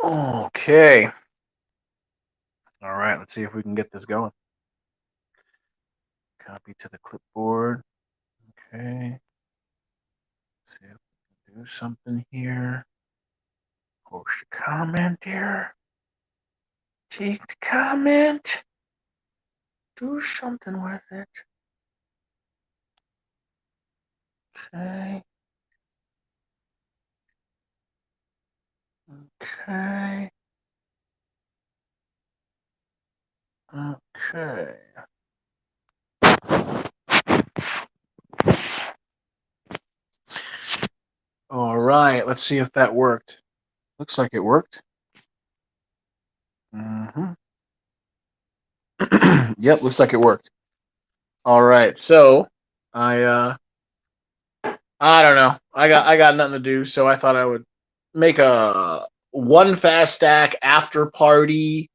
Okay. All right. Let's see if we can get this going. Copy to the clipboard. Okay. Let's see if we can do something here. Post a comment here. Take the comment. Do something with it. Okay. Okay. Okay. All right. Let's see if that worked. Looks like it worked. Mm-hmm. Yep. Looks like it worked. All right. So I I don't know. I got nothing to do, so I thought I would make a Onefastdak after party,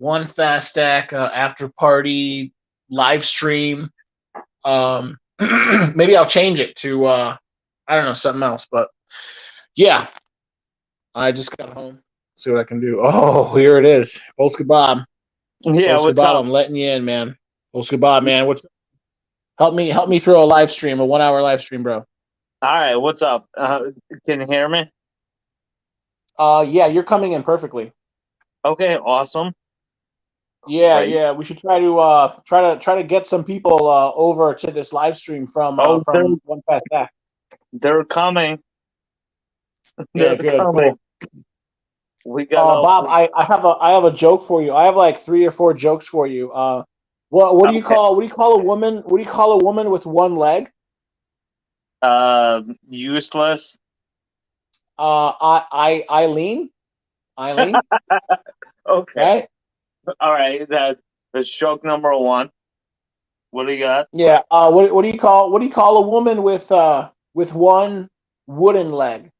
Onefastdak after party live stream. Um, maybe I'll change it to I don't know, something else. But yeah, I just got home. See what I can do. Oh, here it is. Post kebab. Yeah, Post what's kebab. up? I'm letting you in, man. Post kebab, man. What's help me throw a live stream, a 1 hour live stream, bro. All right, what's up? Can you hear me? Yeah, you're coming in perfectly. Okay, awesome. Yeah, Great. yeah. We should try to get some people over to this live stream Oh, from One Fast Back. they're coming. Yeah, They're good, coming. cool. We got all. Bob, I have a joke for you. I have like 3 or 4 jokes for you. What do you Okay. call a woman? What do you call a woman with one leg? Useless. Eileen, Eileen, Okay. right? All right. That's joke number one. What do you got? Yeah. What do you call a woman with one wooden leg?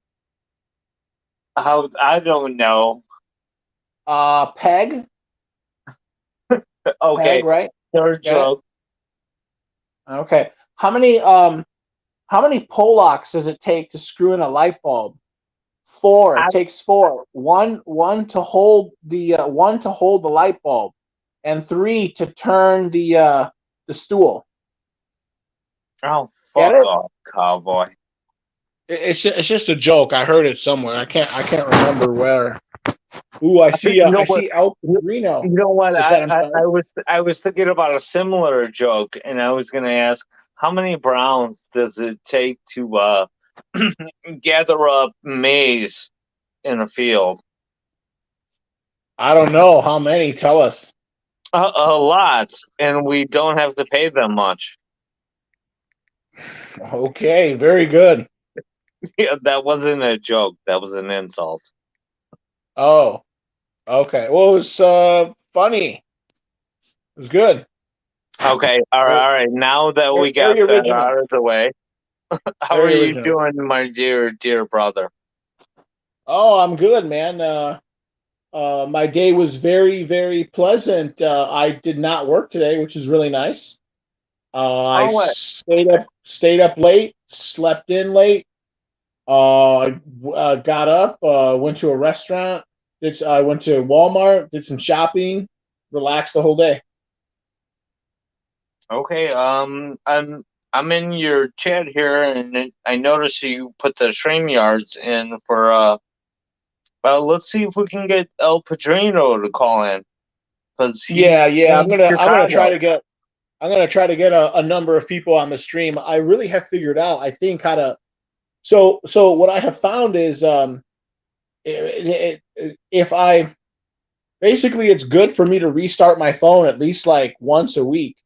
How I don't know. Peg, Okay. peg, right? Third Okay. joke. Okay. How many Polacks does it take to screw in a light bulb? Four. I, It takes four. One to hold the light bulb, and three to turn the stool. oh, Get fuck it? off, cowboy. It's just a joke. I heard it somewhere. I can't remember where. Ooh, I see. You know I what? see Al You Padrino. know what? What's that? I'm sorry. I was thinking about a similar joke, and I was going to ask, how many browns does it take to gather up maize in a field? I don't know how many. Tell us. A lot, and we don't have to pay them much. Okay, very good. Yeah, that wasn't a joke. That was an insult. Oh, okay. Well, it was funny. It was good. Okay, Very, all right. Now that we got very that original. out of the way, how are Very you original. doing, my dear brother? Oh, I'm good, man. My day was very, very pleasant. I did not work today, which is really nice. I Oh, what? stayed up late, slept in late. I got up, went to a restaurant. I went to Walmart, did some shopping, relaxed the whole day. Okay, I'm in your chat here, and I noticed you put the StreamYards in for well, let's see if we can get El Padrino to call in because he's Yeah, yeah. I'm in gonna I'm gonna try Chicago. to get I'm gonna try to get a number of people on the stream. I really have figured out, I think, how to. So what I have found is if I basically it's good for me to restart my phone at least like once a week.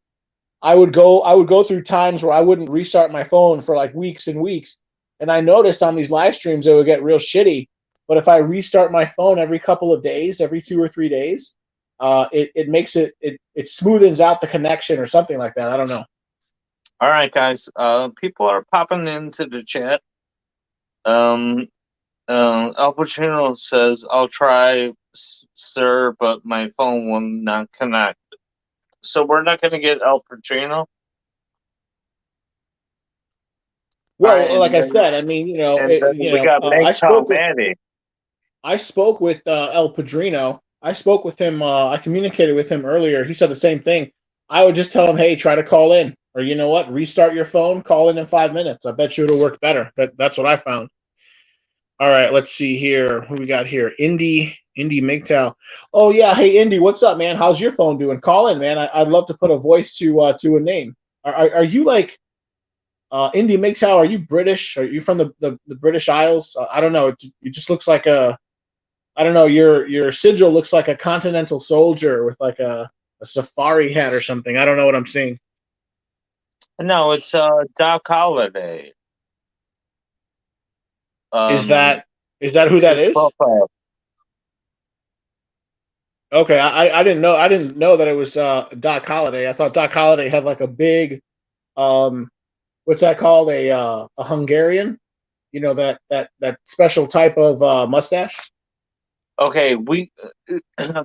I would go through times where I wouldn't restart my phone for like weeks and weeks. And I noticed on these live streams it would get real shitty. But if I restart my phone every couple of days, every 2 or 3 days, it makes it smoothens out the connection or something like that. I don't know. All right, guys. People are popping into the chat. Um, Al Pacino says, "I'll try, sir, but my phone will not connect." So we're not going to get Al Pacino. All right, Well, like I said, I mean, and then we got Big I Tom spoke with Manny. I spoke with El Padrino. I spoke with him. I communicated with him earlier. He said the same thing. I would just tell him, "Hey, try to call in, or you know what, restart your phone, call in 5 minutes. I bet you it'll work better." That's what I found. All right, let's see here. Who we got here? Indy MGTOW. Oh yeah, hey Indy, what's up, man? How's your phone doing? Call in, man. I'd love to put a voice to a name. Are you like Indy MGTOW? Are you British? Are you from the British Isles? I don't know. It just looks like a I don't know. Your sigil looks like a continental soldier with like a safari hat or something. I don't know what I'm seeing. No, it's Doc Holliday. Is Um, that is that who that his is? profile. Okay, I didn't know that it was Doc Holliday. I thought Doc Holliday had like a big what's that called, a Hungarian? You know that special type of mustache. Okay, we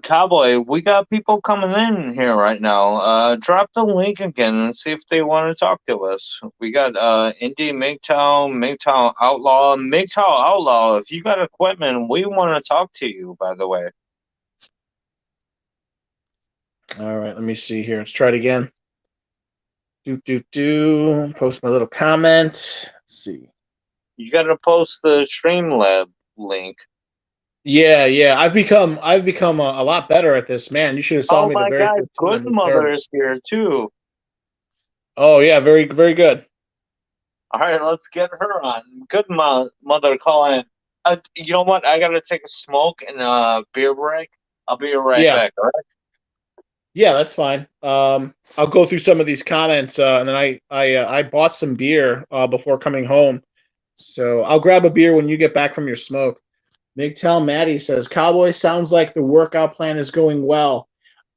Cowboy, we got people coming in here right now. Drop the link again and see if they want to talk to us. We got Indie MGTOW Outlaw, MGTOW Outlaw. If you got equipment, we want to talk to you. By the way, All right, let me see here. Let's try it again. Do. Post my little comment. Let's see. you got to post the Streamlab link. Yeah, yeah. I've become a lot better at this, man. You should have saw Oh me the my very God, first time. Good I was Mother terrible. is here too. Oh yeah, very very good. All right, let's get her on. Good Mother calling. You know what? I gotta take a smoke and a beer break. I'll be right Yeah, back. All right. yeah, that's fine. I'll go through some of these comments, and then I bought some beer before coming home, so I'll grab a beer when you get back from your smoke. MGTOW Maddie says, "Cowboy, sounds like the workout plan is going well."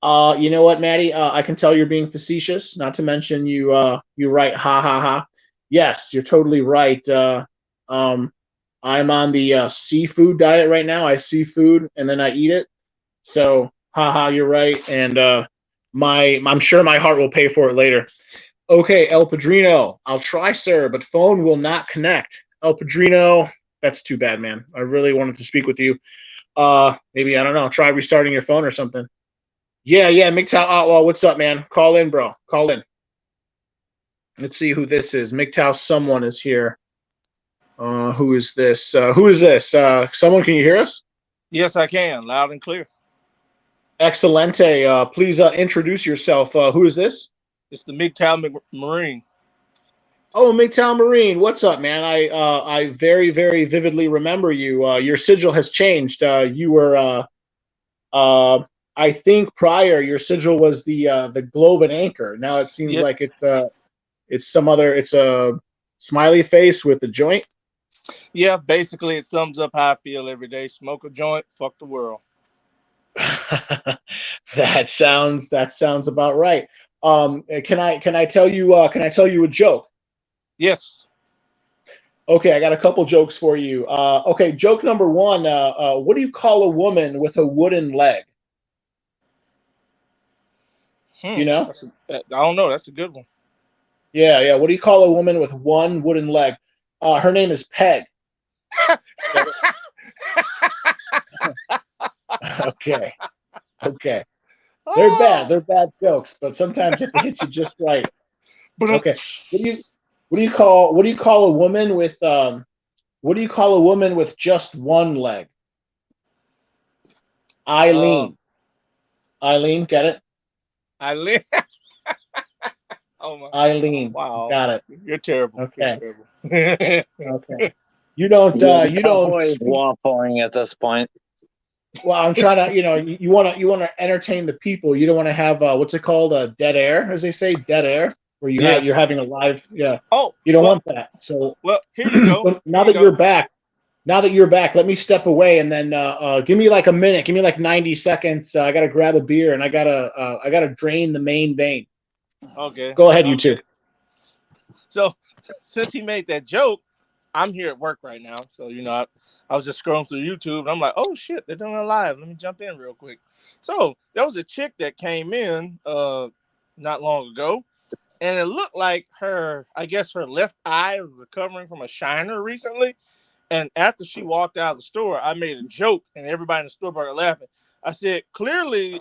You know what, Maddie? I can tell you're being facetious. Not to mention you write ha ha ha. Yes, you're totally right. Um, I'm on the seafood diet right now. I see food and then I eat it. So haha, you're right. And my I'm sure my heart will pay for it later. Okay, El Padrino, I'll try, sir, but phone will not connect. El Padrino, that's too bad, man. I really wanted to speak with you. Maybe I don't know. Try restarting your phone or something. Yeah, yeah, MGTOW Outlaw, what's up, man? Call in, bro. Call in. Let's see who this is. MGTOW someone is here. Who is this? Who is this? Someone, can you hear us? Yes, I can, loud and clear. Excelente. Please introduce yourself. Who is this? It's the MGTOW Marine. Oh, MGTOW Marine. What's up, man? I very very vividly remember you. Your sigil has changed. You were uh, I think prior your sigil was the globe and anchor. Now it seems Yeah, like it's some other. It's a smiley face with a joint. yeah. Basically, it sums up how I feel every day. Smoke a joint, fuck the world. That sounds about right. Can I tell you a joke? Yes. Okay, I got a couple jokes for you. Okay, joke number one. What do you call a woman with a wooden leg? You know? I don't know. That's a good one. Yeah, yeah. What do you call a woman with one wooden leg? Her name is Peg. Okay, okay. They're bad. Oh, They're bad jokes, but sometimes if it hits you just right. but Okay. What do you call a woman with what do you call a woman with just one leg? um, Eileen. Eileen, get it? I live. Oh my! Eileen, Wow, got it. you're terrible. You're Okay, terrible. okay. You don't Cowboy is speak. waffling at this point. Well, I'm trying to, you want to entertain the people. You don't want to have what's it called, dead air, as they say, dead air, where you're Yes. having a live, yeah. Oh You don't well. want that. So Well, here you go. but Here now you that go. you're back, let me step away and then give me like a minute, give me like 90 seconds. I gotta grab a beer and I gotta drain the main vein. Okay. Go ahead, you Okay. two. So since he made that joke, I'm here at work right now. So I was just scrolling through YouTube and I'm like, oh shit, they're doing it live. Let me jump in real quick. So there was a chick that came in not long ago, and it looked like her, I guess her left eye was recovering from a shiner recently. And after she walked out of the store, I made a joke, and everybody in the store started laughing. I said, clearly,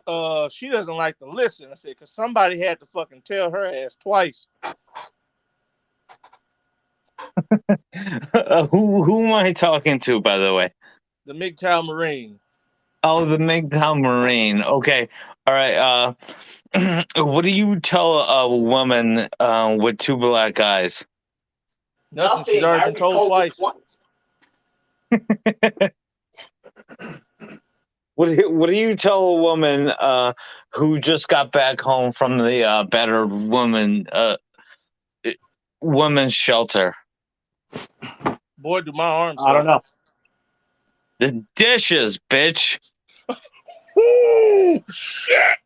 she doesn't like to listen. I said, because somebody had to fucking tell her ass twice. Who am I talking to, by the way? The MGTOW Marine. Oh, the MGTOW Marine. Okay. All right. What do you tell a woman with two black eyes? Nothing. She's already been told twice. What do you tell a woman who just got back home from the battered women's shelter? Boy, do my arms I don't know. The dishes, bitch. Ooh, shit.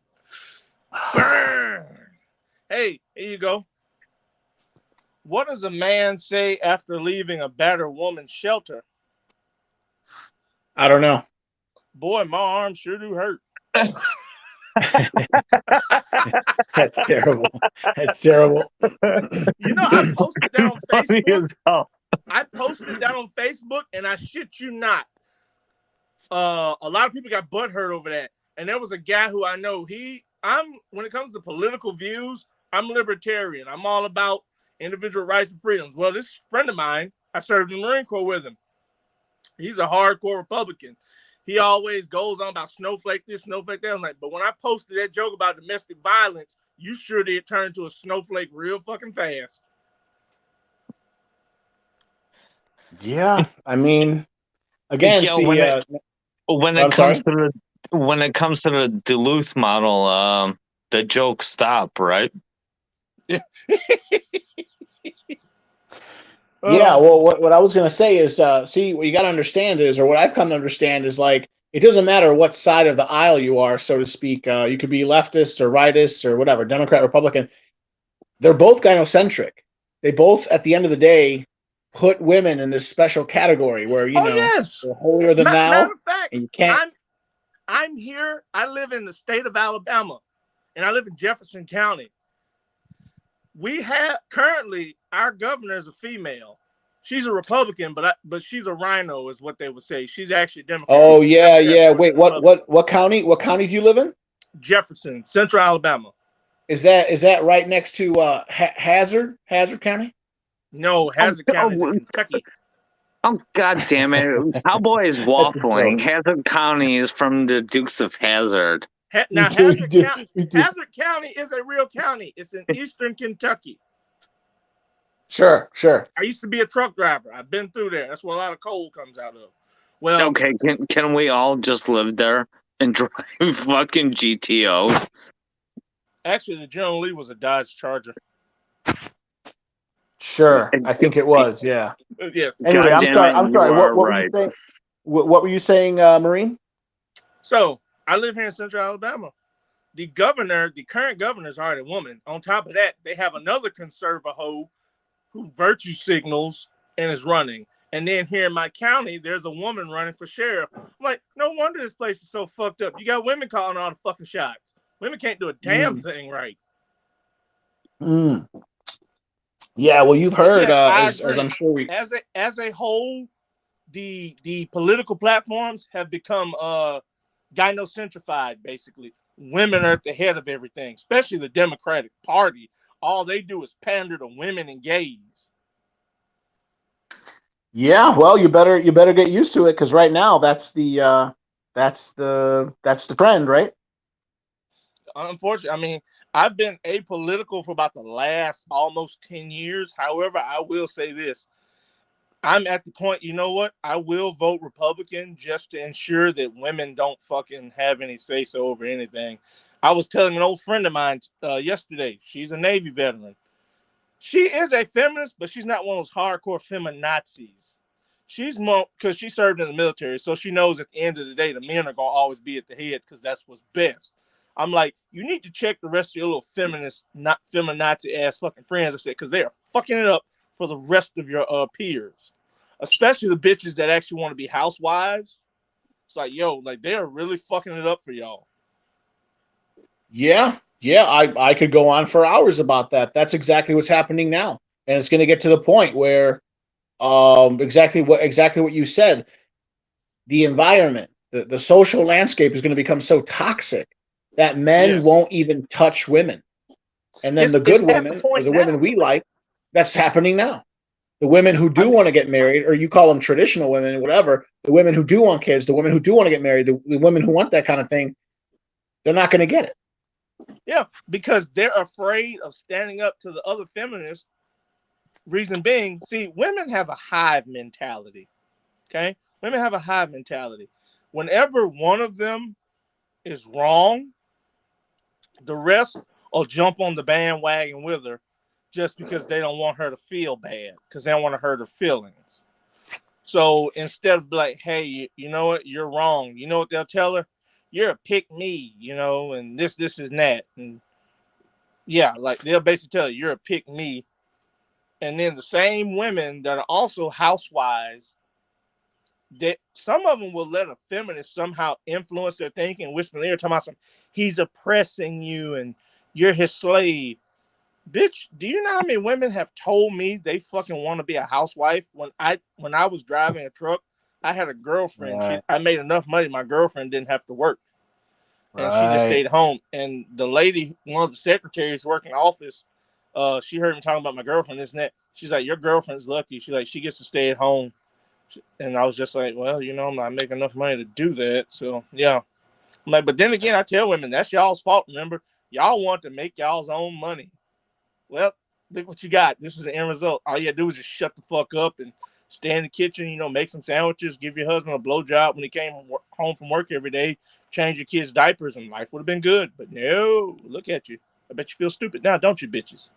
Burn. Hey, here you go. What does a man say after leaving a battered woman's shelter? I don't know. Boy, my arms sure do hurt. That's terrible. That's terrible. You know, I posted that on Funny Facebook. as hell. I posted that on Facebook, and I shit you not. A lot of people got butthurt over that. And there was a guy who I know, when it comes to political views, I'm libertarian. I'm all about individual rights and freedoms. Well, this friend of mine, I served in the Marine Corps with him. He's a hardcore Republican. He always goes on about snowflake this, snowflake that. I'm like, but when I posted that joke about domestic violence, you sure did turn into a snowflake real fucking fast. Yeah, I mean, again, Yeah, see, when it comes to the Duluth model, the jokes stop, right? yeah. Well, what I was going to say is, see, what you got to understand is, or what I've come to understand is, like, it doesn't matter what side of the aisle you are, so to speak. You could be leftist or rightist or whatever, Democrat, Republican. They're both gynocentric. They both, at the end of the day, put women in this special category where, yes, they're holier than thou. Matter of fact, and you can't. I'm here. I live in the state of Alabama, and I live in Jefferson County. We have currently our governor is a female. She's a Republican, but she's a rhino, is what they would say. She's actually Democrat. Oh yeah, yeah. Wait, what county? What county do you live in? Jefferson, Central Alabama. Is that right next to Hazard County? No, Hazard County is in Kentucky. Oh, God damn it. Cowboy is waffling. Hazard County is from the Dukes of Hazzard. Now, Hazard County is a real county. It's in eastern Kentucky. Sure. I used to be a truck driver. I've been through there. That's where a lot of coal comes out of. Well, okay, can we all just live there and drive fucking GTOs? Actually, the General Lee was a Dodge Charger. Sure, I think it was. Yeah. Yes. Anyway, I'm sorry. What were you saying? What were you saying, Marine? So I live here in Central Alabama. The current governor is already a woman. On top of that, they have another conservative hoe who virtue signals and is running. And then here in my county, there's a woman running for sheriff. I'm like, no wonder this place is so fucked up. You got women calling all the fucking shots. Women can't do a damn thing right. Yeah, well, you've heard, as I'm sure we... As a whole, the political platforms have become gynocentrified, basically. Women are at the head of everything, especially the Democratic Party. All they do is pander to women and gays. Yeah, well, you better get used to it, because right now that's the trend, right? Unfortunately, I mean, I've been apolitical for about the last almost 10 years. However, I will say this. I'm at the point, you know what? I will vote Republican just to ensure that women don't fucking have any say-so over anything. I was telling an old friend of mine yesterday. She's a Navy veteran. She is a feminist, but she's not one of those hardcore feminazis. She's more because she served in the military, so she knows at the end of the day, the men are going to always be at the head because that's what's best. I'm like, you need to check the rest of your little feminist, not feminazi ass fucking friends. I said, because they are fucking it up for the rest of your peers, especially the bitches that actually want to be housewives. It's like, yo, like they are really fucking it up for y'all. Yeah, I could go on for hours about that. That's exactly what's happening now, and it's going to get to the point where Exactly what you said. The environment, the social landscape is going to become so toxic that men Yes, won't even touch women. And then the it's good at the women, or point the women now. we like, that's happening now. The women who I do mean, want to get married, or you call them traditional women, whatever, the women who do want kids, the women who do want to get married, the women who want that kind of thing, they're not going to get it. yeah, because they're afraid of standing up to the other feminists. Reason being, see, women have a hive mentality. Okay, women have a hive mentality. Whenever one of them is wrong, the rest will jump on the bandwagon with her, just because they don't want her to feel bad, because they don't want to hurt her feelings. So instead of like, hey, you know what, you're wrong. You know what they'll tell her? You're a pick me, and this and that, and yeah, like they'll basically tell you you're a pick me. And then the same women that are also housewives, that some of them will let a feminist somehow influence their thinking, whisper in their ear, talking about some, he's oppressing you and you're his slave. Bitch, do you know how many women have told me they fucking want to be a housewife? When I was driving a truck, I had a girlfriend. Right, I made enough money. My girlfriend didn't have to work, and she just right. stayed home. And the lady, one of the secretaries working the office, she heard me talking about my girlfriend, this and that. She's like, "Your girlfriend's lucky. She's like, she gets to stay at home." And I was just like, "Well, I'm not making enough money to do that." So yeah, I'm like, but then again, I tell women that's y'all's fault. Remember, y'all want to make y'all's own money. Well, look what you got. This is the end result. All you gotta do is just shut the fuck up and stay in the kitchen, make some sandwiches, give your husband a blowjob when he came home from work every day, change your kids' diapers, and life would have been good. But no, look at you. I bet you feel stupid now, don't you, bitches?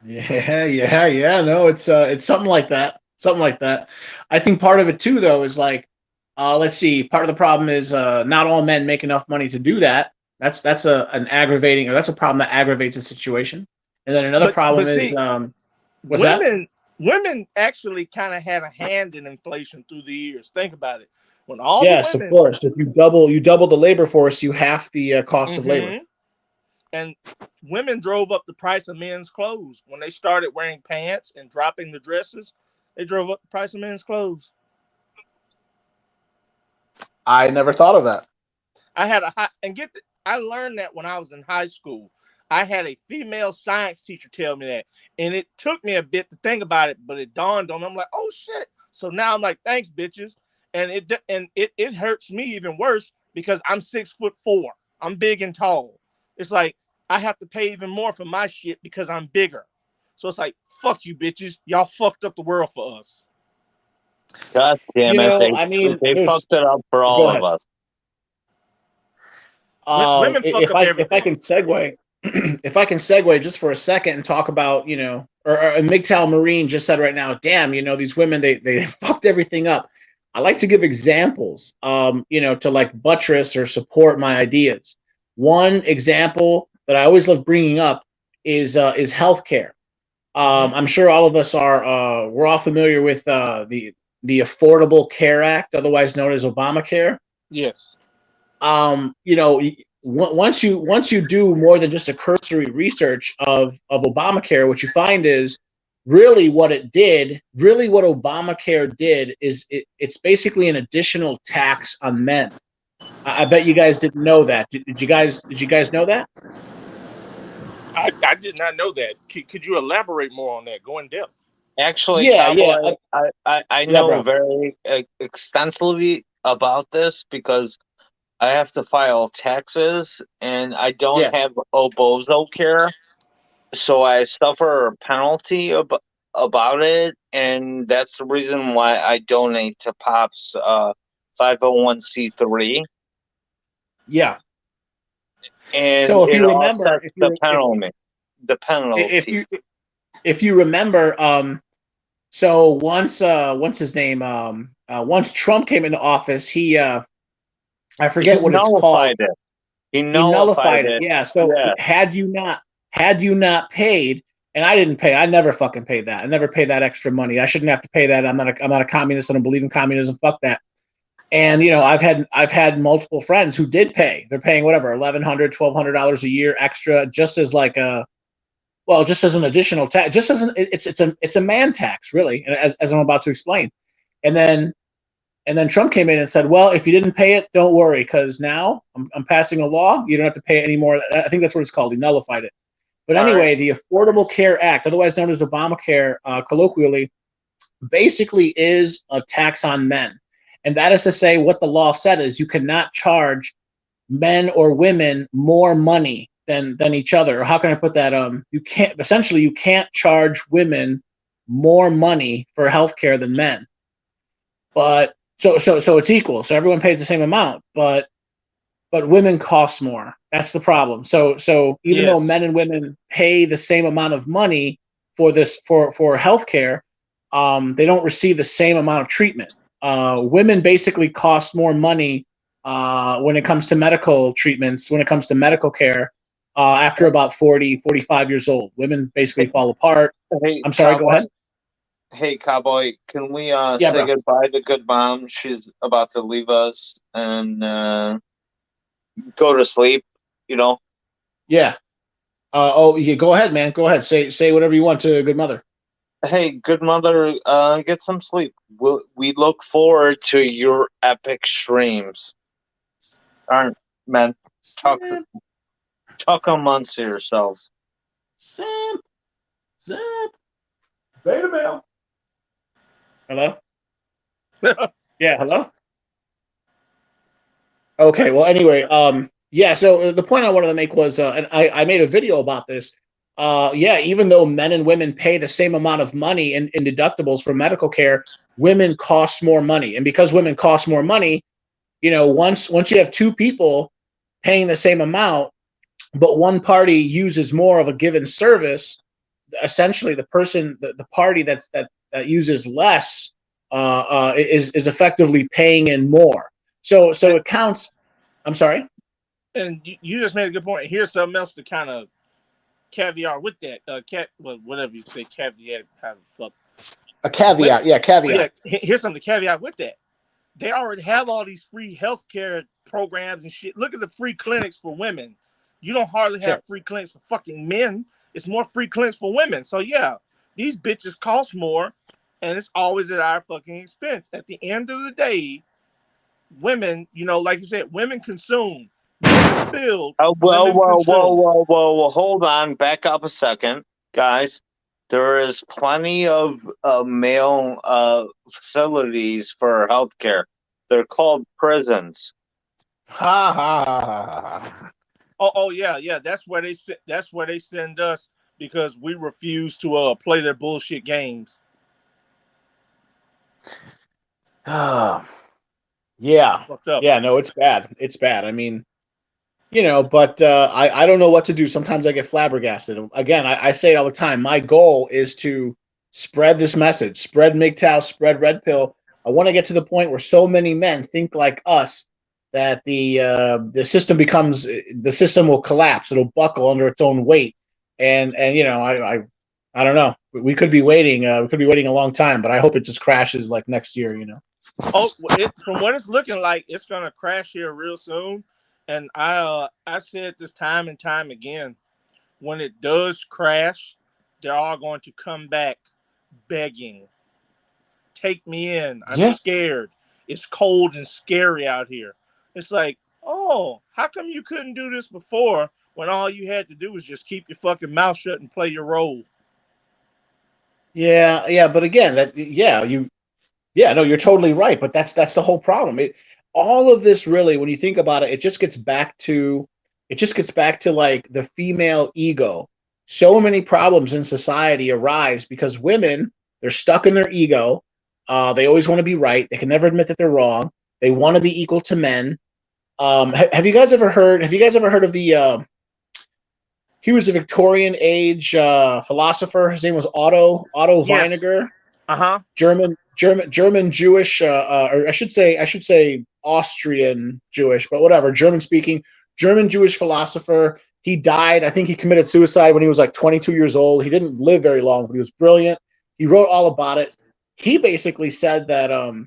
Yeah. No, it's something like that. Something like that. I think part of it too, though, is like, let's see. Part of the problem is not all men make enough money to do that. That's an aggravating, or that's a problem that aggravates the situation. And then another But problem is, see, what's that? women actually kind of had a hand in inflation through the years. Think about it. When all the Yes, of women, course. If you double the labor force, you half the cost of labor. mm-hmm, and women drove up the price of men's clothes when they started wearing pants and dropping the dresses. They drove up the price of men's clothes. I never thought of that. I had a high, and I learned that when I was in high school. I had a female science teacher tell me that, and it took me a bit to think about it, but it dawned on me. I'm like, oh shit! So now I'm like, thanks, bitches, and it hurts me even worse because I'm 6'4". I'm big and tall. It's like I have to pay even more for my shit because I'm bigger. So it's like, fuck you, bitches. Y'all fucked up the world for us. God damn it! I mean, They there's. fucked it up for Go all of ahead. us. Women fuck If up I everything. can segue, if I can segue just for a second and talk about, or MGTOW Marine just said right now, damn, these women, they fucked everything up. I like to give examples, to like buttress or support my ideas. One example that I always love bringing up is healthcare. Mm-hmm. I'm sure all of us we're all familiar with the Affordable Care Act, otherwise known as Obamacare. Yes. Once you do more than just a cursory research of Obamacare, what you find is really what Obamacare did is it's basically an additional tax on men. I bet you guys didn't know that. Did you guys know that? I did not know that. Could you elaborate more on that? Go in depth. Actually, Yeah, yeah, Cowboy, I yeah, know bro. very extensively about this because I have to file taxes and I don't Yeah. have Obozo care, so I suffer a penalty about it, and that's the reason why I donate to Pop's 501c3, Yeah. and So if it you remember, offsets the penalty. The if penalty. you if you remember, so once his name, once Trump came into office, I He forget what it's called. nullified it. He He nullified nullified it. it. Yeah. So Yeah. had you not paid, and I didn't pay. I never fucking paid that. I never paid that extra money. I shouldn't have to pay that. I'm not a communist. I don't believe in communism. Fuck that. And I've had multiple friends who did pay. They're paying whatever $1,100, $1,200 a year extra, just as like Well, just as an additional tax, just as it's a man tax, really, as I'm about to explain. And then Trump came in and said, well, if you didn't pay it, don't worry, because now I'm passing a law. You don't have to pay it anymore. I think that's what it's called. He nullified it. But All right. anyway, the Affordable Care Act, otherwise known as Obamacare, colloquially, basically is a tax on men. And that is to say, what the law said is you cannot charge men or women more money than each other. Or how can I put that? You can't charge women more money for healthcare than men. But so it's equal. So everyone pays the same amount, but women cost more. That's the problem. So even though Yes. men and women pay the same amount of money for healthcare, they don't receive the same amount of treatment. Women basically cost more money when it comes to medical treatments, when it comes to medical care, after about 40, 45 years old. Women basically fall apart. Hey, I'm sorry, go Cowboy. ahead. Hey, Cowboy. Can we Yeah, say bro. goodbye to Good Mom? She's about to leave us and go to sleep. You know. Yeah. Yeah, go ahead, man. Go ahead. Say whatever you want to a good mother. Hey, good mother. Get some sleep. We look forward to your epic streams. All right, man. Talk Simp, talk amongst yourselves. simp, simp. Beta male. Hello? Yeah, hello? Okay, well, anyway, yeah, so the point I wanted to make was, and I made a video about this. Yeah, even though men and women pay the same amount of money in deductibles for medical care, women cost more money. And because women cost more money, once you have two people paying the same amount, but one party uses more of a given service, essentially the party that uses less is effectively paying in more. So And, it counts. I'm sorry. and you just made a good point. Here's something else to kind of caviar with that. Whatever you say, caveat. How the fuck? A Women. caveat. Yeah, Well, yeah. caveat. Here's something to caveat with that. They already have all these free healthcare programs and shit. Look at the free clinics for women. You don't hardly Sure. have free clinics for fucking men. It's more free clinics for women. So yeah, these bitches cost more, and it's always at our fucking expense. At the end of the day, women, like you said, women consume. Men build, Whoa, women whoa, whoa, consume. whoa, whoa, whoa! Hold on, back up a second, guys. There is plenty of male facilities for healthcare. They're called prisons. Ha ha ha ha ha. Oh yeah. That's where they send us because we refuse to play their bullshit games. Ah, yeah, Fucked up. yeah. No, it's bad. It's bad. I mean, but I don't know what to do. Sometimes I get flabbergasted. Again, I say it all the time. My goal is to spread this message, spread MGTOW, spread Red Pill. I want to get to the point where so many men think like us that the system will collapse. It'll buckle under its own weight. And I don't know. We could be waiting. We could be waiting a long time, but I hope it just crashes like next year. Oh, from what it's looking like, it's gonna crash here real soon. And I said this time and time again, when it does crash, they're all going to come back begging. Take me in. I'm Yeah. scared. It's cold and scary out here. It's like, oh, how come you couldn't do this before when all you had to do was just keep your fucking mouth shut and play your role? Yeah, but again, no, you're totally right. But that's the whole problem. All of this really, when you think about it, it just gets back to like the female ego. So many problems in society arise because women, they're stuck in their ego. They always want to be right. They can never admit that they're wrong. They want to be equal to men. Have you guys ever heard? Have you guys ever heard of the? He was a Victorian age philosopher. His name was Otto Yes. Weiniger. Uh-huh. German Jewish, or I should say Austrian Jewish, but whatever, German speaking, German Jewish philosopher. He died. I think he committed suicide when he was like 22 years old. He didn't live very long, but he was brilliant. He wrote all about it. He basically said that Hey,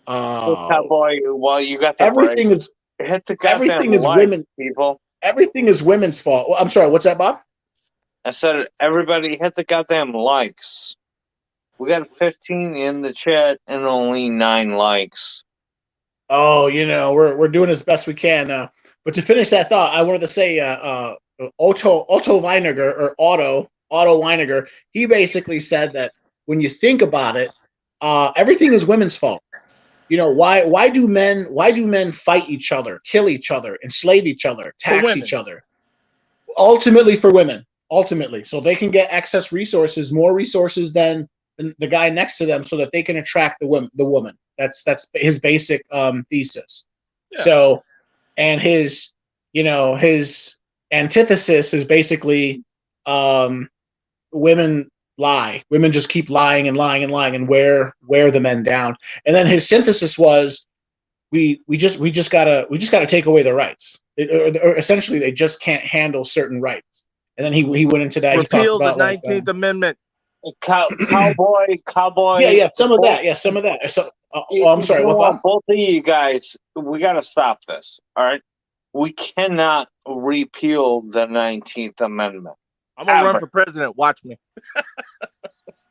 uh, cowboy, well, you got the break. everything is Hit the goddamn everything is likes, women. people. Everything is women's fault. Well, I'm sorry. What's that, Bob? I said, everybody hit the goddamn likes. We got 15 in the chat and only 9 likes. Oh, we're doing as best we can. But to finish that thought, I wanted to say, Otto Weiniger or Otto Weiniger, he basically said that when you think about it, everything is women's fault. Why do men fight each other, kill each other, enslave each other, For tax women. each other? Ultimately for women. Ultimately, so they can get excess resources, more resources than the guy next to them, so that they can attract the woman. That's his basic thesis. Yeah. So, and his antithesis is basically women lie. Women just keep lying and lying and lying and wear the men down. And then his synthesis was we just gotta take away their rights. Or essentially, they just can't handle certain rights. And then he went into that. He talked Repeal the about 19th Amendment. Cowboy. yeah, some of that. So, I'm sorry. You know What? both of you guys, we got to stop this. All right, we cannot repeal the 19th Amendment. I'm gonna run for president. Watch me.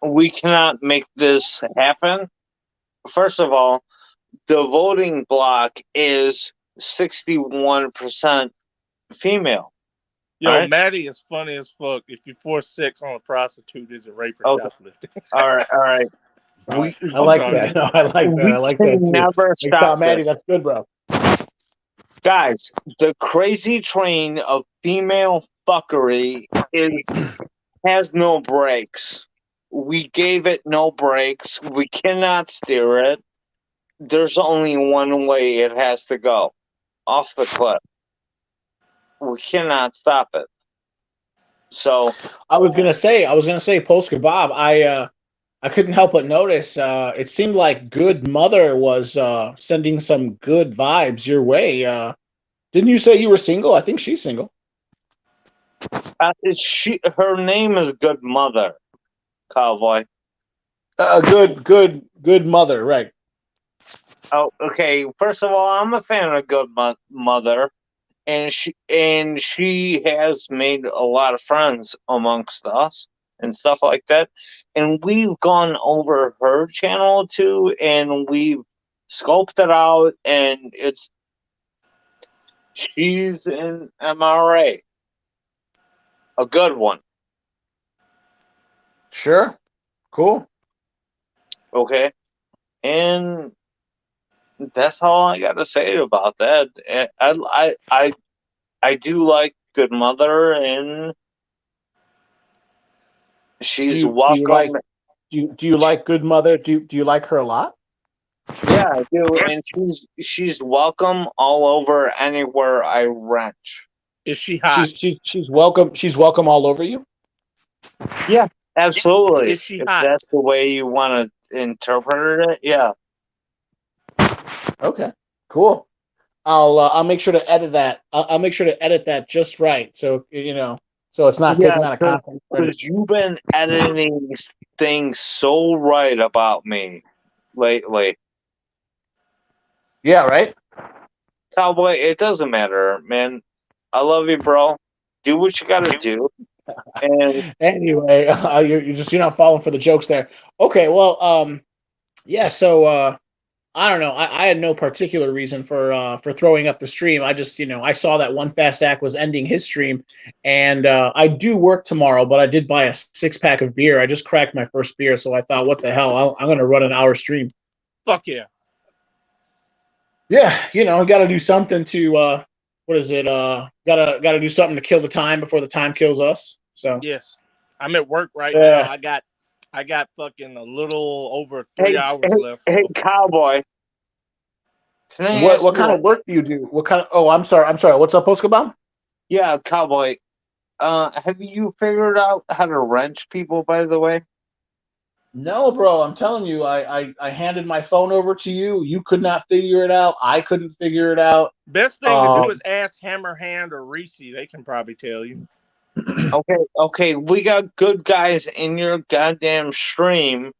We cannot make this happen. First of all, the voting bloc is 61% female. Yo, right. Maddie is funny as fuck. If you force sex on a prostitute, is it rape or Okay. shoplifting? All right. I like sorry. that. No, I like that. I like We that can too. never Like, stop Maddie, this. that's good, bro. Guys, the crazy train of female fuckery has no brakes. We gave it no brakes. We cannot steer it. There's only one way it has to go. Off the cliff. We cannot stop it. So I was gonna say, post kebab. I couldn't help but notice. It seemed like Good Mother was sending some good vibes your way. Didn't you say you were single? I think she's single. her name is Good Mother, Cowboy. Good mother, right? Oh, okay. First of all, I'm a fan of Good Mother, and she has made a lot of friends amongst us and stuff like that. And we've gone over her channel too, and we've scoped it out, and she's in MRA, a good one. Sure, cool. Okay, and that's all I got to say about that. I do like Good Mother, and she's welcome. Do you like Good Mother? Do you like her a lot? Yeah, I do, and she's welcome all over anywhere I wrench. Is she hot? She's welcome. She's welcome all over you. Yeah, absolutely. Is she If hot? that's the way you want to interpret it, yeah. Okay, cool. I'll make sure to edit that. I'll make sure to edit that just right. So so it's not taken out of context. Because you've been editing things so right about me lately. Yeah, right. Cowboy, it doesn't matter, man. I love you, bro. Do what you gotta do. And Anyway, you're not falling for the jokes there. Okay, well, yeah. So I don't know. I had no particular reason for throwing up the stream. I just I saw that Onefastdak was ending his stream, and I do work tomorrow, but I did buy a 6-pack of beer. I just cracked my first beer, so I thought, what the hell? I'm gonna run an hour stream. Fuck yeah. Yeah, got to do something to what is it? Gotta do something to kill the time before the time kills us. So yes, I'm at work right now. I got fucking a little over 3 hours left. Hey, So. Cowboy. Can I ask what kind of work do you do? What kind of? Oh, I'm sorry. What's up, Poskabam? Yeah, Cowboy. Have you figured out how to wrench people? By the way. No, bro. I'm telling you, I handed my phone over to you. You could not figure it out. I couldn't figure it out. Best thing to do is ask Hammerhand or Reese. They can probably tell you. Okay. We got good guys in your goddamn stream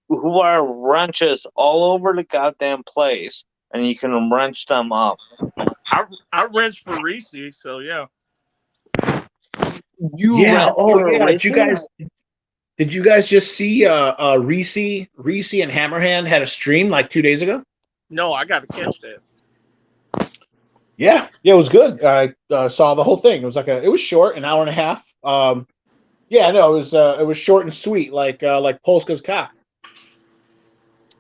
who are wrenches all over the goddamn place, and you can wrench them up. I wrench for Reese, so yeah. You Yeah. rent Oh your yeah. racing? Did you guys just see Reese and Hammerhand had a stream like 2 days ago? No, I got to catch that. Yeah, yeah, it was good. I saw the whole thing. It was short, an hour and a half. Yeah, no, it was short and sweet, like Polska's cock.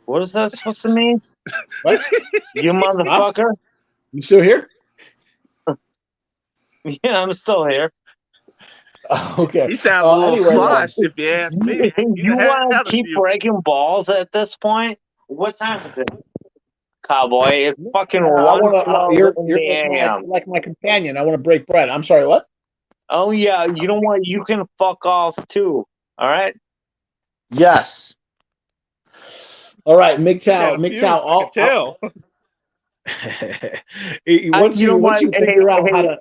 What is that supposed to mean? What? You Huh? motherfucker? You still here? Yeah, I'm still here. Okay. He sounds a little Anyway, sloshed, if you ask me. You You want had to a keep few. breaking balls at this point? What time is it, cowboy? It's fucking I want to. 1:12 in You're the AM. like my companion. I want to break bread. I'm sorry. What? Oh yeah, you know what? You can fuck off too. All right. Yes. All right, He's had a MGTOW. few. I can tell. You know Once what? you figure out how to,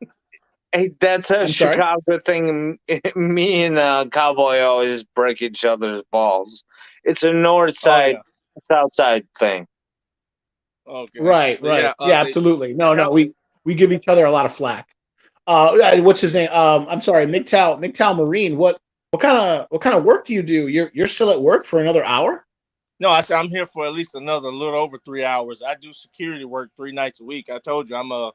Hey, that's a I'm sorry. Chicago thing. Me and Cowboy always break each other's balls. It's a north Oh side, yeah. south side thing. Okay. Right, But yeah, right. Yeah, absolutely. No, Cal- we give each other a lot of flack. What's his name? I'm sorry, MGTOW Marine. What kind of work do you do? You're still at work for another hour? No, I said I'm here for at least another little over 3 hours. I do security work 3 nights a week. I told you I'm a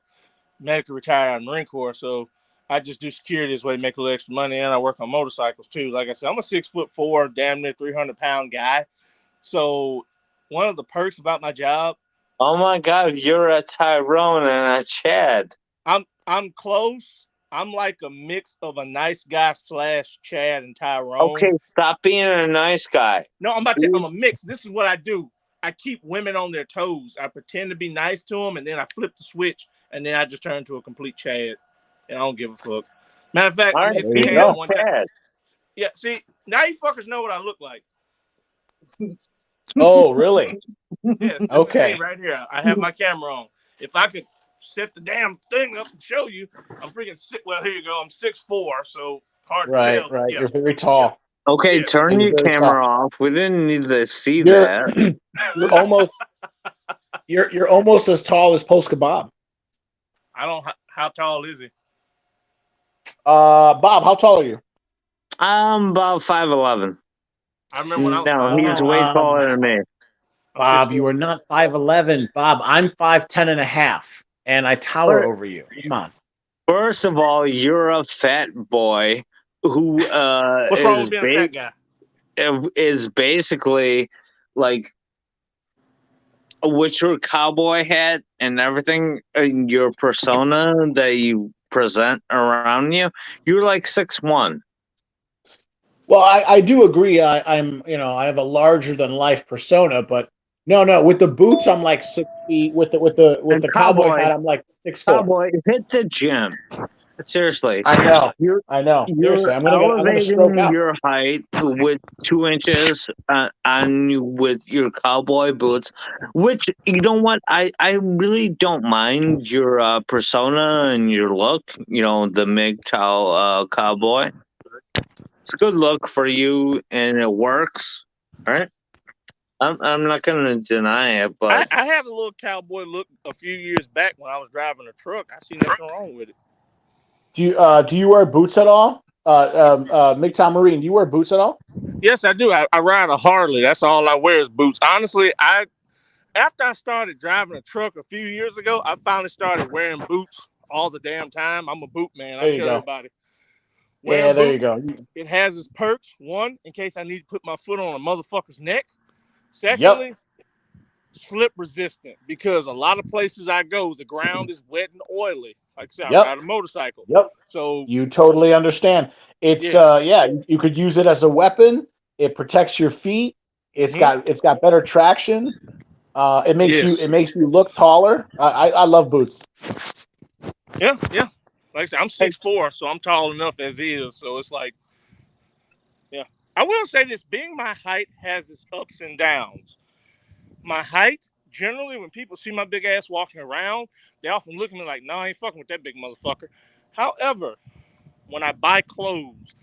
medically retired out of the Marine Corps, so I just do security this way to make a little extra money, and I work on motorcycles too. Like I said, I'm a 6'4", damn near 300-pound guy. So one of the perks about my job, Oh my God, you're a Tyrone and a Chad. I'm close. I'm like a mix of a nice guy / Chad and Okay, Tyrone. stop being a nice guy. No, I'm a mix. This is what I do. I keep women on their toes. I pretend to be nice to them, and then I flip the switch, and then I just turn into a complete Chad, and I don't give a fuck. Matter of fact, All I'm right, gonna hit There the you be a cam go. one time. Chad. Yeah, see, now you fuckers know what I look like. Oh, really? Yes, this is me Okay. right here. I have my camera on. If I could set the damn thing up and show you, I'm freaking sick. Well, here you go. I'm 6'4", so hard to Right, tell. right. Yeah, You're very yeah, tall. Okay, yes. turn You're your very tall. camera off. We didn't need to see You're that. you're almost you're almost as tall as Polska Bob. I don't. How tall is he? Bob, how tall are you? I'm about 5'11". I remember when I was No, he's 5'9". way Um, taller than me. I'm Bob, 6'4". you are not 5'11". Bob, I'm 5'10" and a half, and I tower Fir- over you. Come on. First of all, you're a fat boy who What's wrong with being a fat guy? is basically like with your cowboy hat and everything, your persona that you present around you, you're like 6'1". Well, I do agree. I'm, I have a larger than life persona, but no, with the boots, I'm like 6 feet. With And the cowboy hat, I'm like 6'4". cowboy, hit the gym. Seriously, I know, you're I know. Seriously, you're I'm gonna stroke elevating out. your height with 2 inches on you with your cowboy boots, which you know what I really don't mind your persona and your look. You know the MGTOW cowboy. It's a good look for you and it works, right? I'm not gonna deny it, but I had a little cowboy look a few years back when I was driving a truck. I see nothing wrong with it. Do you wear boots at all? MGTOW Marine, do you wear boots at all? Yes, I do. I ride a Harley. That's all I wear is boots. Honestly, after I started driving a truck a few years ago, I finally started wearing boots all the damn time. I'm a boot man. I There you tell go. everybody. Yeah, Wearing there you boots, go. it has its perks. One, in case I need to put my foot on a motherfucker's neck. Yep, Secondly, slip resistant because a lot of places I go, the ground is wet and oily. Like I said, I yep, ride a motorcycle. yep. So, You totally understand. It's yes. yeah, you could use it as a weapon. It protects your feet. It's got better traction. Yes. It makes you look taller. I love boots. Yeah, yeah. Like I said, I'm hey, 6'4", so I'm tall enough as is. So it's like, yeah. I will say this: being my height has its ups and downs. My height, generally, when people see my big ass walking around, they often look at me like, "No, I ain't fucking with that big motherfucker." However, when I buy clothes,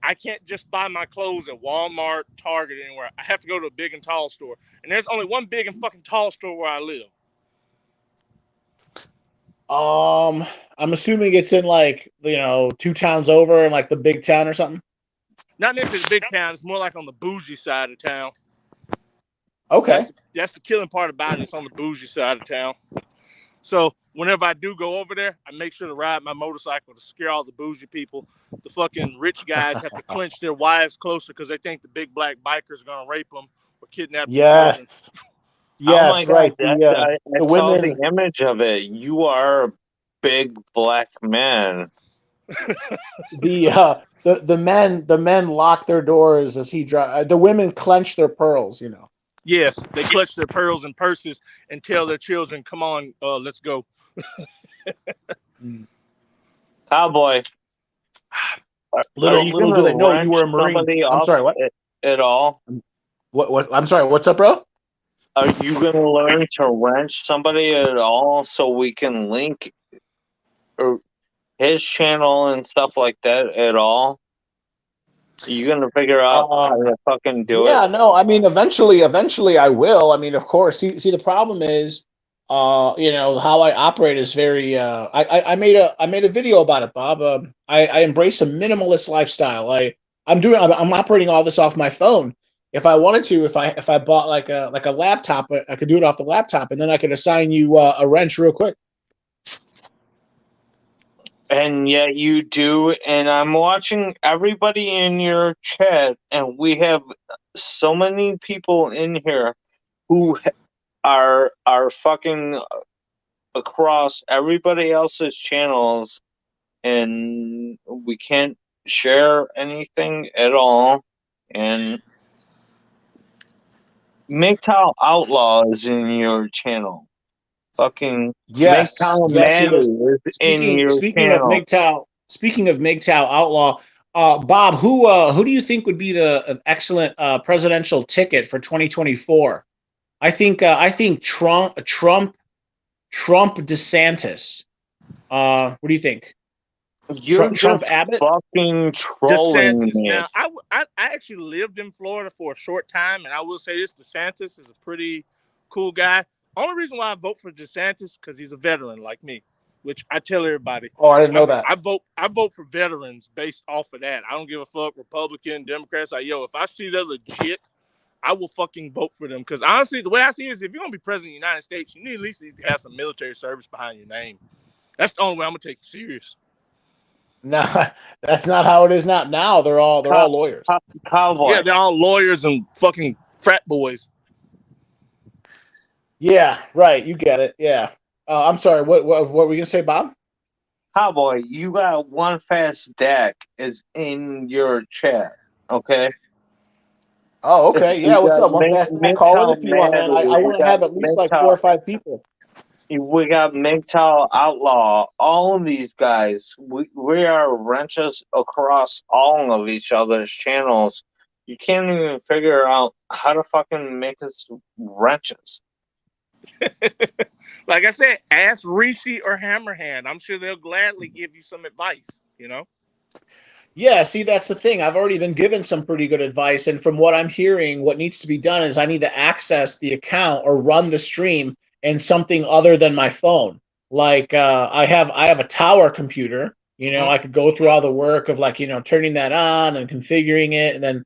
I can't just buy my clothes at Walmart, Target, anywhere. I have to go to a big and tall store, and there's only one big and fucking tall store where I live. I'm assuming it's in like 2 towns over in like the big town or something. Not necessarily the big town. It's more like on the bougie side of town. Okay. That's the killing part about it. It's on the bougie side of town. So whenever I do go over there, I make sure to ride my motorcycle to scare all the bougie people. The fucking rich guys have to clench their wives closer because they think the big black bikers are gonna rape them or kidnap their children. Yes. Oh my Yes, god, right. I The saw the women. image of it. You are a big black man. The men lock their doors as he drives. The women clench their pearls. Yes, they clutch their pearls and purses and tell their children, "Come on, let's go." Cowboy, are you Little do gonna they know you were wrench a Marine. somebody I'm off sorry. What? at all? What? I'm sorry. What's up, bro? Are you gonna learn to wrench somebody at all so we can link his channel and stuff like that at all? Are you gonna figure out how to fucking do Yeah, it? no, I mean, eventually I will. I mean, of course. See, the problem is, how I operate is very. I made a video about it, Bob. I embrace a minimalist lifestyle. I'm operating all this off my phone. If I wanted to, if I bought like a laptop, I could do it off the laptop, and then I could assign you a wrench real quick. And yet you do, and I'm watching everybody in your chat, and we have so many people in here who are fucking across everybody else's channels, and we can't share anything at all. And MGTOW Outlaw is in your channel. Fucking Yes, MGTOW yes, he is. Manly is in Speaking your speaking of channel. MGTOW Outlaw, Bob, who do you think would be an excellent presidential ticket for 2024? I think Trump DeSantis. What do you think? You're Trump just Abbott? fucking trolling DeSantis. me. Now, I actually lived in Florida for a short time, and I will say this: DeSantis is a pretty cool guy. Only reason why I vote for DeSantis because he's a veteran like me, which I tell everybody. Oh, I didn't I, know that. I vote for veterans based off of that. I don't give a fuck Republican, Democrats. Like, yo, if I see they're legit, I will fucking vote for them. Because honestly, the way I see it is, if you're gonna be president of the United States, you need at least to have some military service behind your name. That's the only way I'm gonna take you serious. No, that's not how it is. Not now. They're all lawyers. Cowboy. Yeah, they're all lawyers and fucking frat boys. Yeah, right. You get it. Yeah. I'm sorry. What were we gonna say, Bob? Cowboy, you got Onefastdak is in your chat, okay? Oh, okay. We Yeah. What's got up? One fast call in MGTOW if you want, man. Manly. I We want to got have at least like 4 or 5 people. MGTOW Outlaw. All of these guys, we are wrenches across all of each other's channels. You can't even figure out how to fucking make us wrenches. Like I said, ask Reese or Hammerhand. I'm sure they'll gladly give you some advice, you know? Yeah, see, that's the thing. I've already been given some pretty good advice, and from what I'm hearing, what needs to be done is I need to access the account or run the stream in something other than my phone. Like I have a tower computer. I could go through all the work of like turning that on and configuring it, and then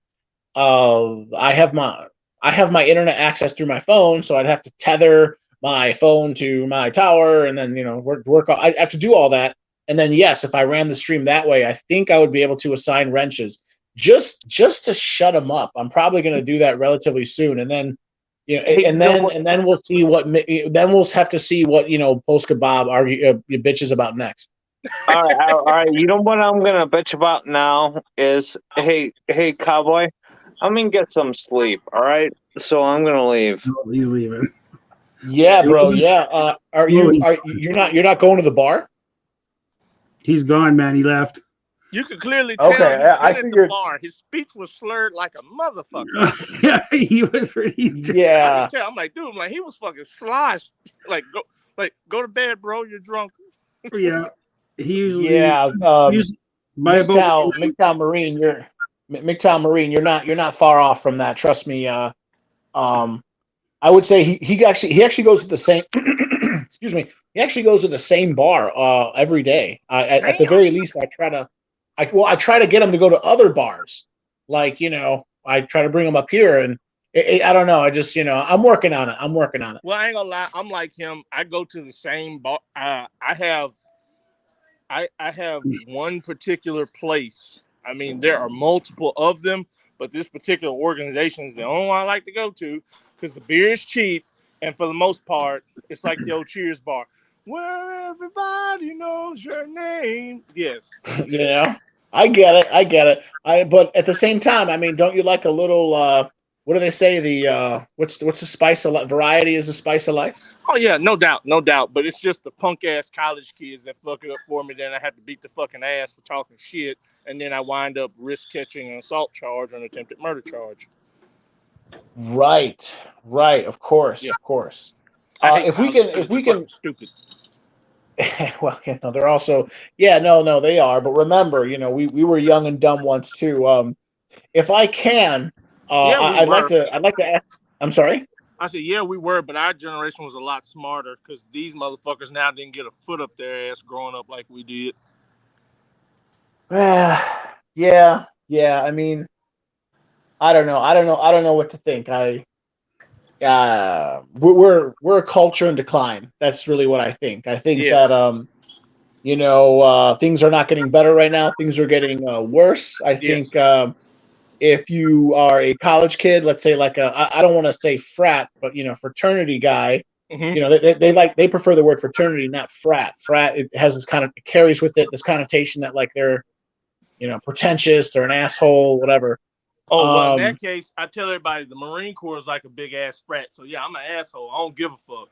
I have my internet access through my phone, so I'd have to tether my phone to my tower, and then work. I have to do all that, and then yes, if I ran the stream that way, I think I would be able to assign wrenches just to shut them up. I'm probably going to do that relatively soon, and then Hey, and then we'll see then we'll have to see what Polska Bob argue bitches about next. all right. You know what I'm gonna bitch about now is, hey, Cowboy, I'm gonna get some sleep. All right, so I'm gonna leave. Oh, he's leaving. Yeah, bro. Yeah. You're not going to the bar? He's gone, man. He left. You can clearly tell Okay, he's been I at the figured. bar. His speech was slurred like a motherfucker. Yeah, he was really. I Yeah. can tell. I'm like, dude, he was fucking sloshed. Go to bed, bro. You're drunk. Yeah, he usually. Yeah. Usually, by about MGTOW Marine, you're not far off from that. Trust me. I I would say he actually goes to the same. Excuse me. He actually goes to the same bar every day. At the Damn. very least, I try to get him to go to other bars. Like, I try to bring him up here, and I don't know. I just, I'm working on it. I'm working on it. Well, I ain't gonna lie. I'm like him. I go to the same bar. I have one particular place. I mean, there are multiple of them, but this particular organization is the only one I like to go to because the beer is cheap, and for the most part, it's like the old Cheers bar, where everybody knows your name. Yes. I get it. But at the same time, I mean, don't you like a little? What do they say? What's the spice of life? Variety is the spice of life. Oh yeah, no doubt. But it's just the punk ass college kids that fuck it up for me. Then I have to beat the fucking ass for talking shit, and then I wind up risk catching an assault charge or an attempted murder charge. Right. Of course. Yeah. Of course. I hate If we college can, kids. They're fucking stupid. well, no, they're also, no, they are. But remember, we were young and dumb once too. If I can, Yeah, we I'd were. like to ask. I'm sorry. I said, yeah, we were, but our generation was a lot smarter because these motherfuckers now didn't get a foot up their ass growing up like we did. Yeah. I mean, I don't know what to think. We're a culture in decline. That's really what I think. I think Yes. that things are not getting better right now. Things are getting worse. I think if you are a college kid, let's say like I don't want to say frat, but fraternity guy, they prefer the word fraternity, not frat. Frat, it has it carries with it this connotation that like they're pretentious, they're an asshole, whatever. Oh, well, in that case, I tell everybody the Marine Corps is like a big ass frat. So yeah, I'm an asshole. I don't give a fuck.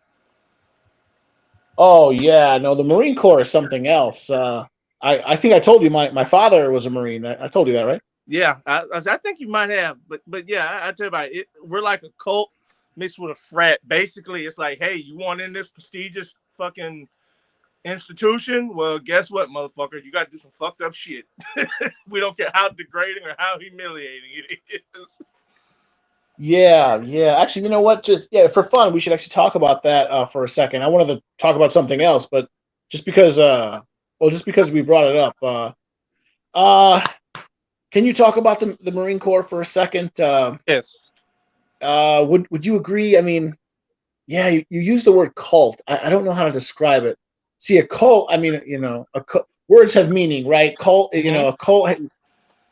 Oh yeah, no, the Marine Corps is something else. I think I told you my father was a Marine. I told you that, right? Yeah, I think you might have, but yeah, I tell you about it. We're like a cult mixed with a frat. Basically, it's like, hey, you want in this prestigious fucking institution? Well, guess what, motherfucker? You got to do some fucked up shit. We don't care how degrading or how humiliating it is. Yeah. Actually, you know what? Just for fun, we should actually talk about that for a second. I wanted to talk about something else, but just because we brought it up, can you talk about the Marine Corps for a second? Yes. Would you agree? I mean, yeah, you use the word cult. I don't know how to describe it. See, a cult. I mean, words have meaning, right? Cult. Mm-hmm.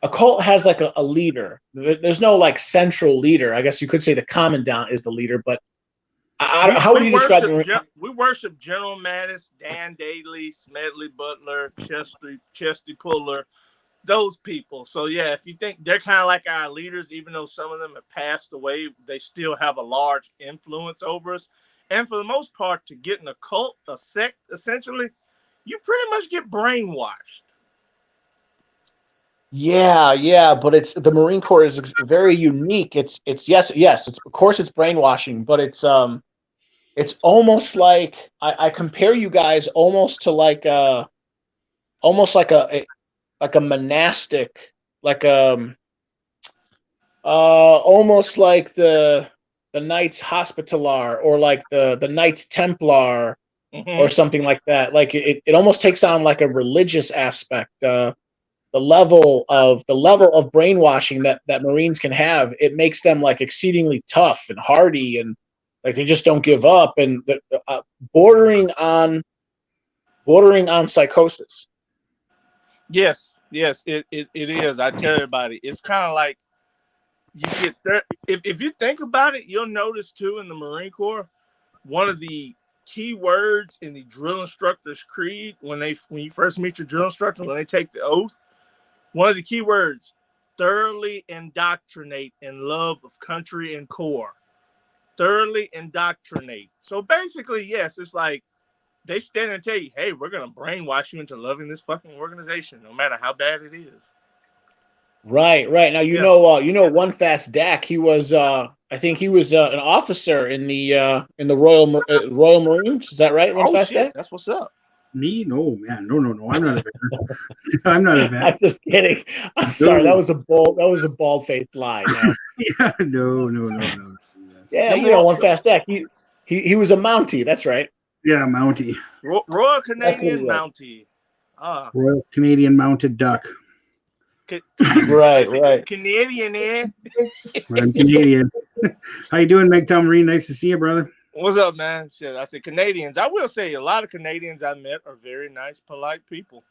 A cult has like a leader. There's no like central leader. I guess you could say the commandant is the leader, but how would you describe it? We worship General Mattis, Dan Daly, Smedley Butler, Chesty Puller, those people. So yeah, if you think they're kind of like our leaders, even though some of them have passed away, they still have a large influence over us. And for the most part, to get in a cult, a sect, essentially, you pretty much get brainwashed. Yeah, but the Marine Corps is very unique. It's yes, it's of course it's brainwashing, but it's almost like I compare you guys almost to like almost like a monastic, like almost like the Knights Hospitaller or like the Knights Templar or something like that. Like it almost takes on like a religious aspect. The level of brainwashing that Marines can have, it makes them like exceedingly tough and hardy, and like they just don't give up, and bordering on psychosis. Yes, it is. I tell everybody, it's kind of like you get there. If you think about it, you'll notice too in the Marine Corps, one of the key words in the drill instructor's creed when you first meet your drill instructor, when they take the oath, one of the key words: thoroughly indoctrinate in love of country and corps. Thoroughly indoctrinate. So basically, yes, it's like they stand and tell you, hey, we're going to brainwash you into loving this fucking organization, no matter how bad it is. Right. Now, Onefastdak, he was, I think he was an officer in the Royal Marines. Is that right, Oh, shit. Onefastdak? That's what's up. Me? No, man. No. I'm not a vet. I'm not a vet. I'm just kidding. I'm sorry. That was a bald-faced lie. No. Yeah, no. Yeah, Them you know, Royal, Onefastdak. He was a Mountie. That's right. Yeah, Mountie. Royal That's what he Canadian was. Mountie. Ah, Royal Canadian Mounted Duck. Right, is it right. Canadian, eh? I'm Canadian. How you doing, Meg Tom? Nice to see you, brother. What's up, man? Shit, I said Canadians. I will say a lot of Canadians I met are very nice, polite people.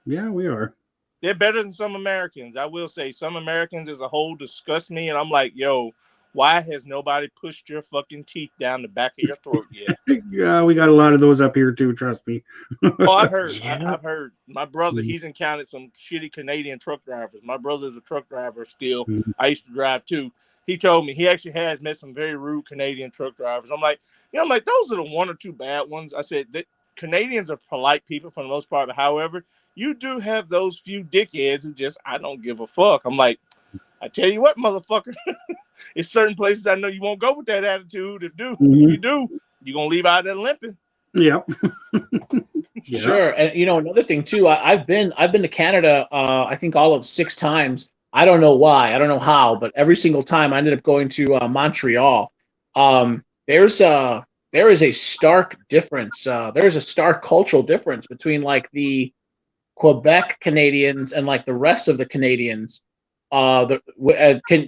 Yeah, we are. They're better than some Americans. I will say some Americans as a whole disgust me, and I'm like, yo, why has nobody pushed your fucking teeth down the back of your throat yet? Yeah, we got a lot of those up here too. Trust me. Oh, I've heard. Yeah. I've heard. My brother, he's encountered some shitty Canadian truck drivers. My brother's a truck driver still. Mhm. I used to drive too. He told me he actually has met some very rude Canadian truck drivers. I'm like, I'm like, those are the one or two bad ones. I said that Canadians are polite people for the most part, but however, you do have those few dickheads who just I don't give a fuck. I'm like, I tell you what, motherfucker, it's certain places I know you won't go with that attitude. If you do, you're gonna leave out there limping. Yep. Yeah. Sure. And you know, another thing too, I've been to Canada I think all of 6 times. I don't know why, I don't know how, but every single time I ended up going to Montreal. There is a stark difference. There is a stark cultural difference between like the Quebec Canadians and like the rest of the Canadians. Can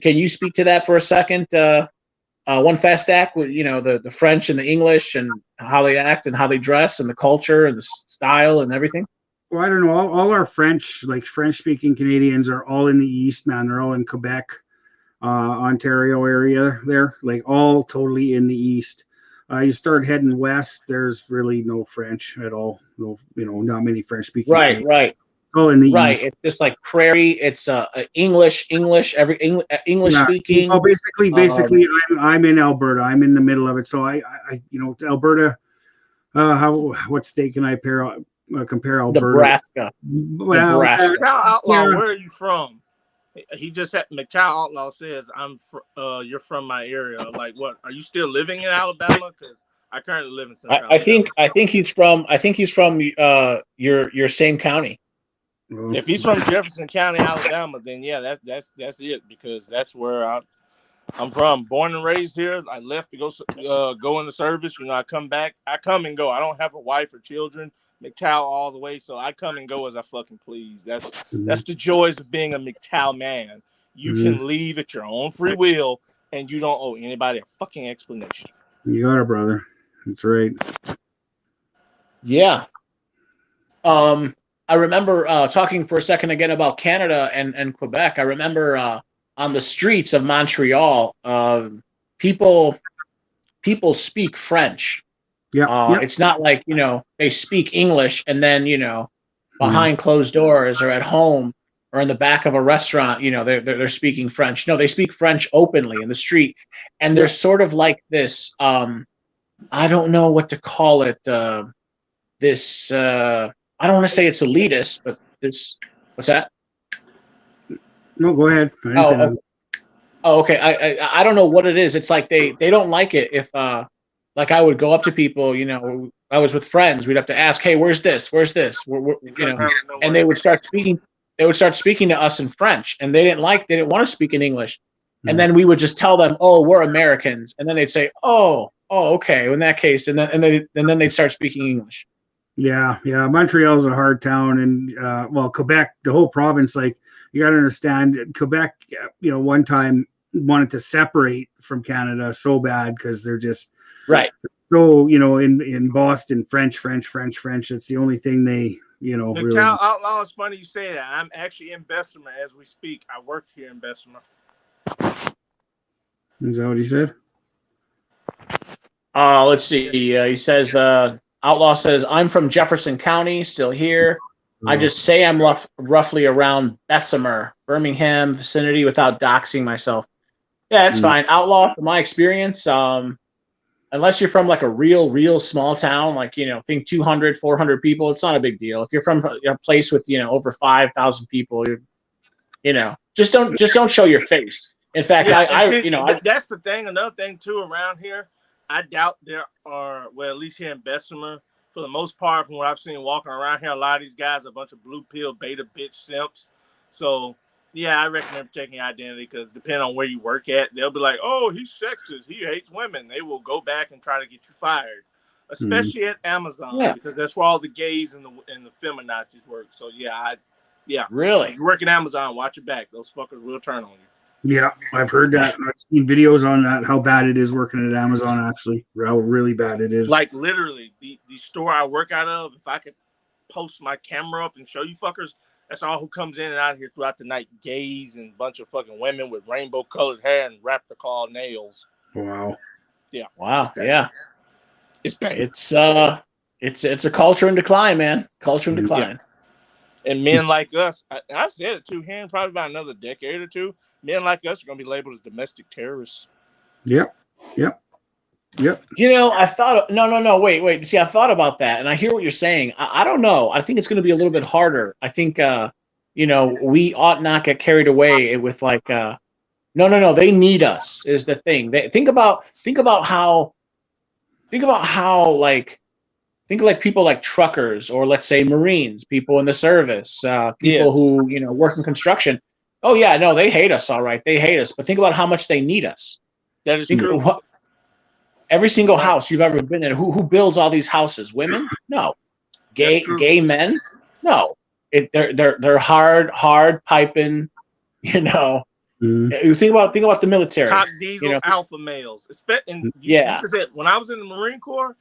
you speak to that for a second? Onefastdak, with you know the French and the English and how they act and how they dress and the culture and the style and everything. Well, I don't know. All our French, like French speaking Canadians, are all in the East, man. They're all in Quebec, Ontario area there, like all totally in the East. You start heading west, there's really no French at all. No, not many French speaking Right, Canadians. right, All in the right. East. It's just like prairie. It's English, English Yeah. Well, speaking. Um, basically, I'm in Alberta. I'm in the middle of it. So Alberta. What state can I compare Alberta? Nebraska, Well, McTow Nebraska. Outlaw, yeah. where are you from? He just had McTow Outlaw says, you're from my area. Like, what? Are you still living in Alabama? Because I currently live in I, Central I Alabama. think I think he's from your same county. Well, If he's from Jefferson County, Alabama, then yeah, that's it because that's where I'm from. Born and raised here. I left to go in the service. You know, I come back. I come and go. I don't have a wife or children. McTow all the way, so I come and go as I fucking please. That's the joys of being a McTow man. You mhm. can leave at your own free will, and you don't owe anybody a fucking explanation. You got it, brother. That's right. Yeah. I remember talking for a second again about Canada and Quebec. I remember on the streets of Montreal, people people speak French. Yeah, yeah. It's not like they speak English and then Mhm. behind closed doors or at home or in the back of a restaurant. They're speaking French. No, they speak French openly in the street, and there's sort of like this. I don't know what to call it. This I don't want to say it's elitist, but this what's that? No, go ahead. I didn't say Oh, oh, nothing. oh, okay. I don't know what it is. It's like they don't like it if like I would go up to people. I was with friends. We'd have to ask, hey, where's this? Where's this? And they would start speaking. They would start speaking to us in French, and they didn't want to speak in English. And Mhm. then we would just tell them, oh, we're Americans, and then they'd say, oh, okay. In that case, and then they'd start speaking English. Yeah, yeah. Montreal's a hard town, and Quebec, the whole province. Like you got to understand, Quebec. One time wanted to separate from Canada so bad because they're just Right. so in Boston, French. It's the only thing they really. McTow Outlaw, it's funny you say that. I'm actually in Bessemer as we speak. I work here in Bessemer. Is that what he said? Let's see. He says, Outlaw says, I'm from Jefferson County, still here. I just say I'm roughly around Bessemer, Birmingham vicinity without doxing myself. Yeah, that's fine. Outlaw, from my experience, unless you're from like a real small town, like, think 200, 400 people, it's not a big deal. If you're from a place with, over 5,000 people, just don't show your face. In fact, that's the thing. Another thing too around here, I doubt there are, well, at least here in Bessemer, for the most part, from what I've seen walking around here, a lot of these guys are a bunch of blue pill beta bitch simps. So Yeah, I recommend protecting your identity because depending on where you work at, they'll be like, "Oh, he's sexist. He hates women." They will go back and try to get you fired, Mm. especially at Amazon Yeah. because that's where all the gays and the feminazis work. So yeah, Really? if you work at Amazon, watch your back. Those fuckers will turn on you. Yeah, I've heard that. I've seen videos on that, how bad it is working at Amazon, actually, how really bad it is. Like literally, the store I work out of, if I could post my camera up and show you fuckers, that's all who comes in and out of here throughout the night. Gays and a bunch of fucking women with rainbow colored hair and raptor claw nails. Wow. Yeah. Wow. Yeah. It's bad. It's a culture in decline, man. Culture in decline. And men like us, I've said it too here in probably about another decade or two, men like us are going to be labeled as domestic terrorists. Yep. You know, I thought no, wait. See, I thought about that, and I hear what you're saying. I don't know. I think it's going to be a little bit harder. I think, we ought not get carried away with like, no. They need us is the thing. Think about how like people like truckers or let's say Marines, people in the service, people who work in construction. Oh yeah, no, they hate us. All right, they hate us. But think about how much they need us. That is true. Every single house you've ever been in, who builds all these houses? Women? No. Gay men? No. They're hard piping. You think about the military. Top diesel alpha males. When I was in the Marine Corps,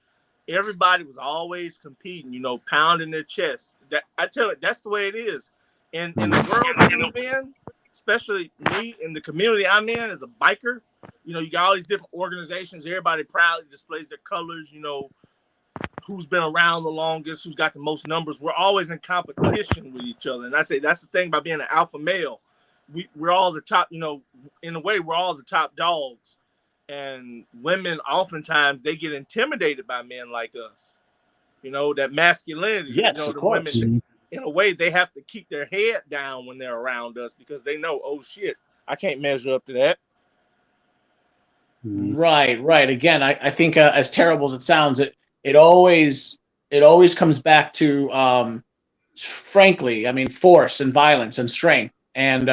everybody was always competing. Pounding their chest. I tell it, that's the way it is. And in the world we live in, especially me in the community I'm in as a biker. You got all these different organizations. Everybody proudly displays their colors. Who's been around the longest, who's got the most numbers. We're always in competition with each other. And I say that's the thing about being an alpha male. We're all the top, in a way, we're all the top dogs. And women, oftentimes, they get intimidated by men like us. That masculinity. Yes, of course. Women, in a way, they have to keep their head down when they're around us because they know, oh, shit, I can't measure up to that. Right. Again, I think as terrible as it sounds, it always comes back to, frankly, I mean, force and violence and strength. And,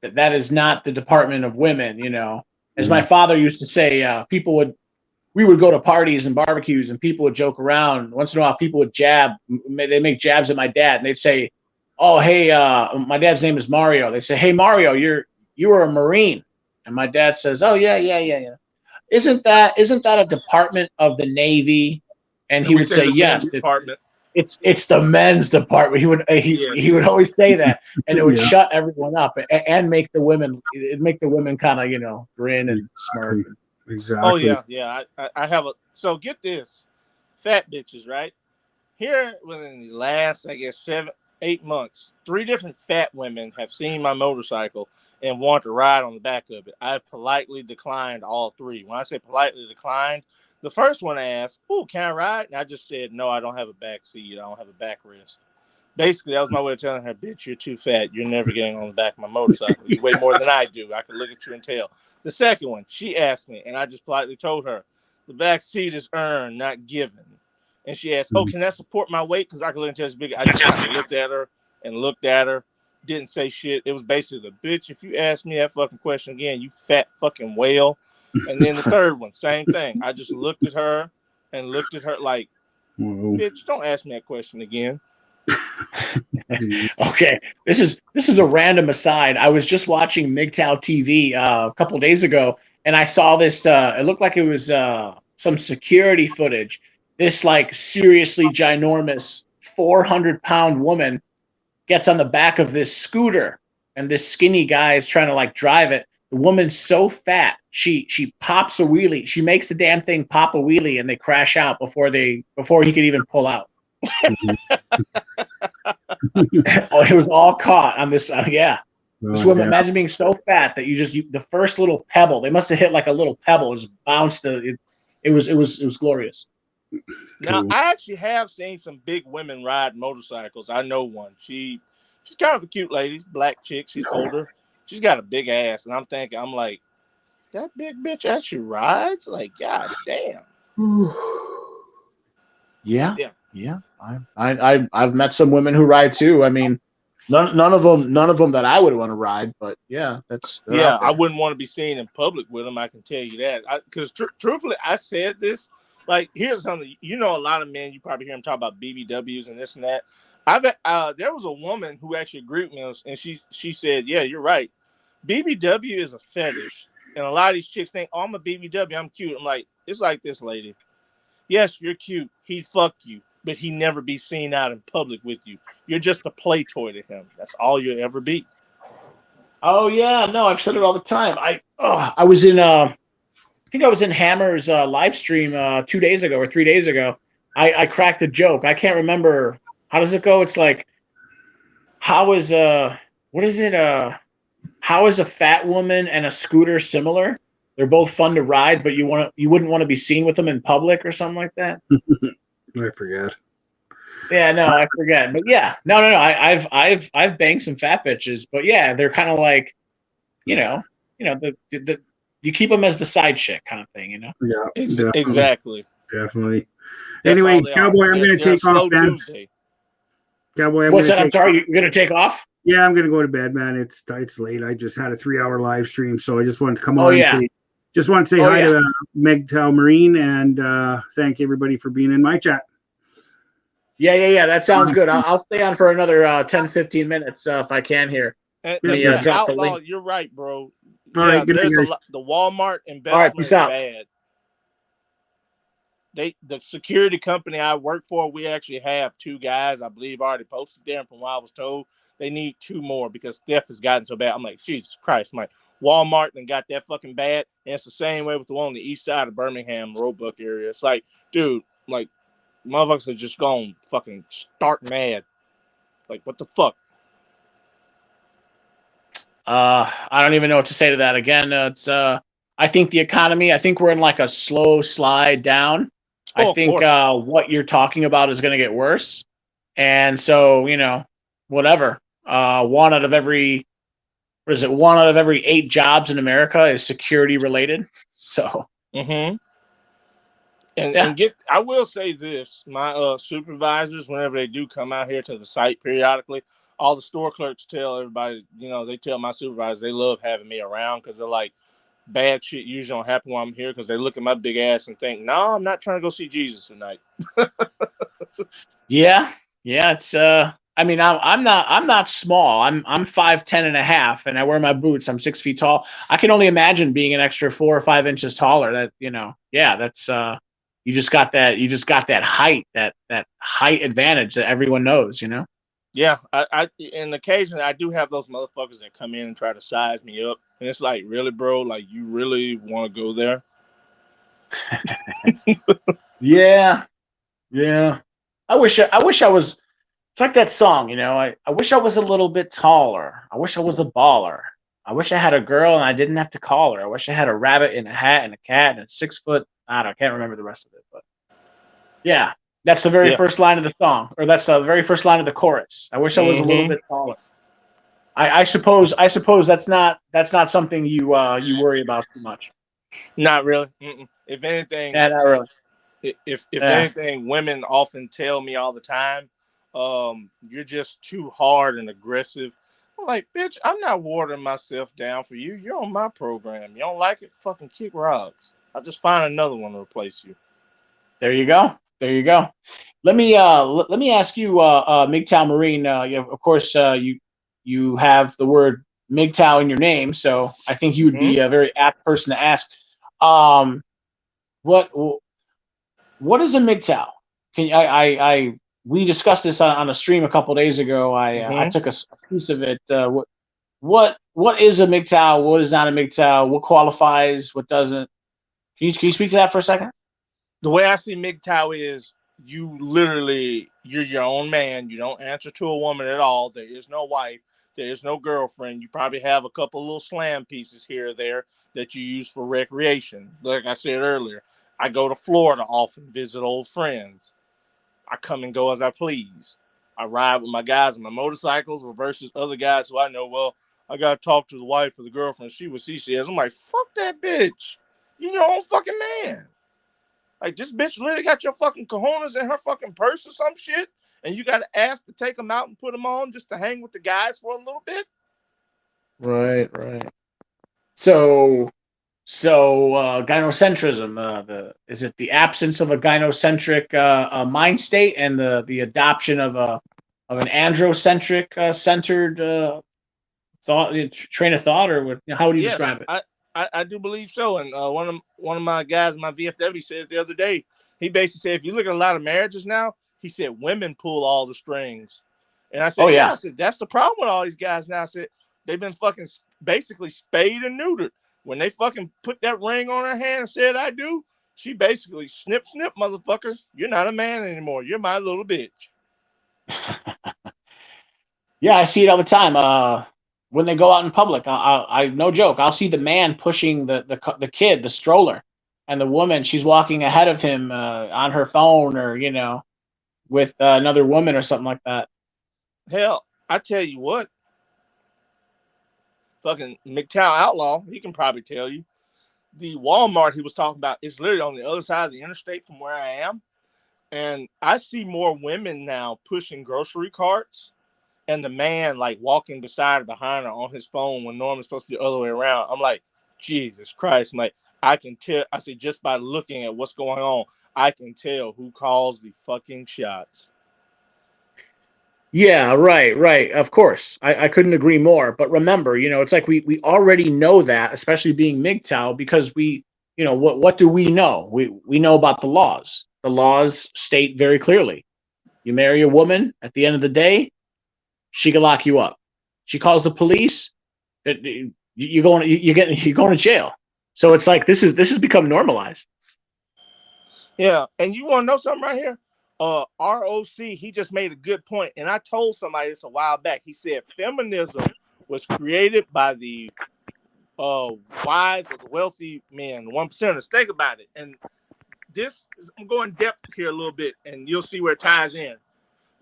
that is not the department of women, as my father used to say, we would go to parties and barbecues and people would joke around. Once in a while, people would they make jabs at my dad and they'd say, oh, hey, my dad's name is Mario. They say, hey, Mario, you were a Marine. And my dad says, "Oh yeah. Isn't that a department of the Navy?" And he would say, "Yes, it's the men's department." He would always say that, and it would shut everyone up and make the women kind of grin and smirk. Exactly. Oh yeah. I have so get this, fat bitches, right? Here within the last 7-8 months, 3 different fat women have seen my motorcycle and want to ride on the back of it. I've politely declined all 3. When I say politely declined, the first one asked, "Oh, can I ride?" And I just said, "No, I don't have a back seat. I don't have a backrest." Basically, that was my way of telling her, "Bitch, you're too fat. You're never getting on the back of my motorcycle. You weigh more than I do. I can look at you and tell." The second one, she asked me, and I just politely told her, "The back seat is earned, not given." And she asked, "Oh, can that support my weight?" Because I could look and tell it's big. I just looked at her. Didn't say shit. It was basically the bitch. If you ask me that fucking question again, you fat fucking whale. And then the third one, same thing. I just looked at her like, bitch, don't ask me that question again. Okay, this is a random aside. I was just watching MGTOW TV a couple of days ago, and I saw this. It looked like it was some security footage. This like seriously ginormous 400-pound woman gets on the back of this scooter, and this skinny guy is trying to like drive it. The woman's so fat, she pops a wheelie. She makes the damn thing pop a wheelie, and they crash out before he could even pull out. It was all caught on this. This woman. Imagine being so fat that the first little pebble. They must have hit like a little pebble. Just bounced. It was glorious. Now, I actually have seen some big women ride motorcycles. I know one. She's kind of a cute lady, black chick. She's older. She's got a big ass, and I'm like, that big bitch actually rides? Like, god damn. Yeah. I've met some women who ride too. I mean, None of them that I would want to ride, but yeah, they're Yeah, out I there. wouldn't want to be seen in public with them. I can tell you that. Because truthfully, I said this. Like, here's something. You know, a lot of men, you probably hear them talk about BBWs and this and that. There was a woman who actually agreed with me, and she said, "Yeah, you're right. BBW is a fetish, and a lot of these chicks think, oh, I'm a BBW, I'm cute." I'm like, it's like this, lady. Yes, you're cute. He'd fuck you, but he never be seen out in public with you. You're just a play toy to him. That's all you'll ever be. Oh yeah, no, I've said it all the time. I was in I think I was in Hammer's live stream 2 days ago or 3 days ago. I cracked a joke. I can't remember how does it go. It's like how is what is it how is a fat woman and a scooter similar? They're both fun to ride, but you wouldn't want to be seen with them in public or something like that. I forget. Yeah, no, I forget. But yeah, no. I've banged some fat bitches, but yeah, they're kind of like you know, the you keep them as the side chick kind of thing, you know. Yeah, definitely, Exactly. definitely. That's Anyway, all they are. Cowboy, I'm going to They're a take off, slow man. Tuesday. Cowboy, I'm What's going that? to I'm take off. sorry. You're gonna take off? Yeah, I'm going to go to bed, man. It's late. I just had a 3-hour live stream, so I just wanted to come Oh on and yeah. say Oh hi yeah. to MGTOW Marine and thank everybody for being in my chat. Yeah. That sounds good. I'll stay on for another 10, 15 minutes if I can here. And, Let me yeah, drop the Outlaw, link. you're right, bro. All Yeah, right, good night, there's a guys. lot. The Walmart All right, investment peace is out. bad. The security company I work for, we actually have 2 guys, I believe, already posted there. And from what I was told, they need 2 more because theft has gotten so bad. I'm like, Jesus Christ, I'm like, Walmart and got that fucking bad. And it's the same way with the one on the east side of Birmingham, Roebuck area. It's like, dude, like, motherfuckers are just going fucking stark mad. Like, what the fuck? I don't even know what to say to that. Again, it's I think the economy. I think we're in like a slow slide down. I Oh, of think course. what you're talking about is going to get worse, and so whatever. One out of every what is it? One out of every 8 jobs in America is security related. So Mm-hmm. yeah, I will say this, my supervisors, whenever they do come out here to the site periodically, all the store clerks tell everybody, they tell my supervisors they love having me around because they're like, bad shit usually don't happen while I'm here because they look at my big ass and think, no, I'm not trying to go see Jesus tonight. yeah. It's I mean, I'm not small. I'm 5'10" and a half, and I wear my boots. I'm 6 feet tall. I can only imagine being an extra 4 or 5 inches taller. That yeah, that's you just got that height, that height advantage that everyone knows. Yeah, and occasionally I do have those motherfuckers that come in and try to size me up, and it's like, really, bro? Like, you really want to go there? Yeah. I wish I was. It's like that song, I wish I was a little bit taller. I wish I was a baller. I wish I had a girl and I didn't have to call her. I wish I had a rabbit in a hat and a cat and a 6 foot. I can't remember the rest of it, but yeah, that's the very Yeah. first line of the song, or that's the very first line of the chorus. I wish I was a little bit taller. I suppose that's not something you worry about too much. Not really. Mm-mm. If anything, Yeah, not really. if Yeah. anything, women often tell me all the time, you're just too hard and aggressive. I'm like, bitch, I'm not watering myself down for you. You're on my program. You don't like it? Fucking kick rocks. I'll just find another one to replace you. There you go. Let me ask you, MGTOW Marine. Of course, you have the word MGTOW in your name, so I think you would be a very apt person to ask. What is a MGTOW? We discussed this on a stream a couple days ago. I took a piece of it. What is a MGTOW? What is not a MGTOW? What qualifies? What doesn't? Can you speak to that for a second? The way I see MGTOW is you're your own man. You don't answer to a woman at all. There is no wife. There is no girlfriend. You probably have a couple little slam pieces here or there that you use for recreation. Like I said earlier, I go to Florida often, visit old friends. I come and go as I please. I ride with my guys on my motorcycles versus other guys who I know, well, I got to talk to the wife or the girlfriend. See what she says. I'm like, fuck that bitch. You your own fucking man. Like, this bitch literally got your fucking cojones in her fucking purse or some shit, and you got to ask to take them out and put them on just to hang with the guys for a little bit. Right, right. So gynocentrism. Is it the absence of a gynocentric mind state and the adoption of an androcentric centered thought train of thought, or what, how would you Yes, describe it? I do believe so. And one of my guys, my VFW, said the other day, he basically said, if you look at a lot of marriages now, he said women pull all the strings. And I said, Oh yeah, yeah. I said, that's the problem with all these guys now. I said, they've been fucking basically spayed and neutered. When they fucking put that ring on her hand and said, I do, she basically snip, motherfucker. You're not a man anymore. You're my little bitch. Yeah, I see it all the time. When they go out in public, I no joke, I'll see the man pushing the kid, the stroller, and the woman, she's walking ahead of him on her phone, or with another woman or something like that. Hell, I tell you what, fucking McTow Outlaw, he can probably tell you. The Walmart he was talking about is literally on the other side of the interstate from where I am. And I see more women now pushing grocery carts and the man like walking beside or behind her on his phone when normally it's supposed to be the other way around. I'm like, Jesus Christ. I'm like, I can tell. I say, just by looking at what's going on, I can tell who calls the fucking shots. Yeah, right, right. Of course. I couldn't agree more. But remember, it's like we already know that, especially being MGTOW, because what do we know? We know about the laws. The laws state very clearly. You marry a woman, at the end of the day, she can lock you up. She calls the police, you're going to jail. So it's like this has become normalized. Yeah, and you want to know something right here? ROC, he just made a good point, and I told somebody this a while back. He said feminism was created by the wives of the wealthy men, the 1%ers. Think about it. And I'm going depth here a little bit, and you'll see where it ties in.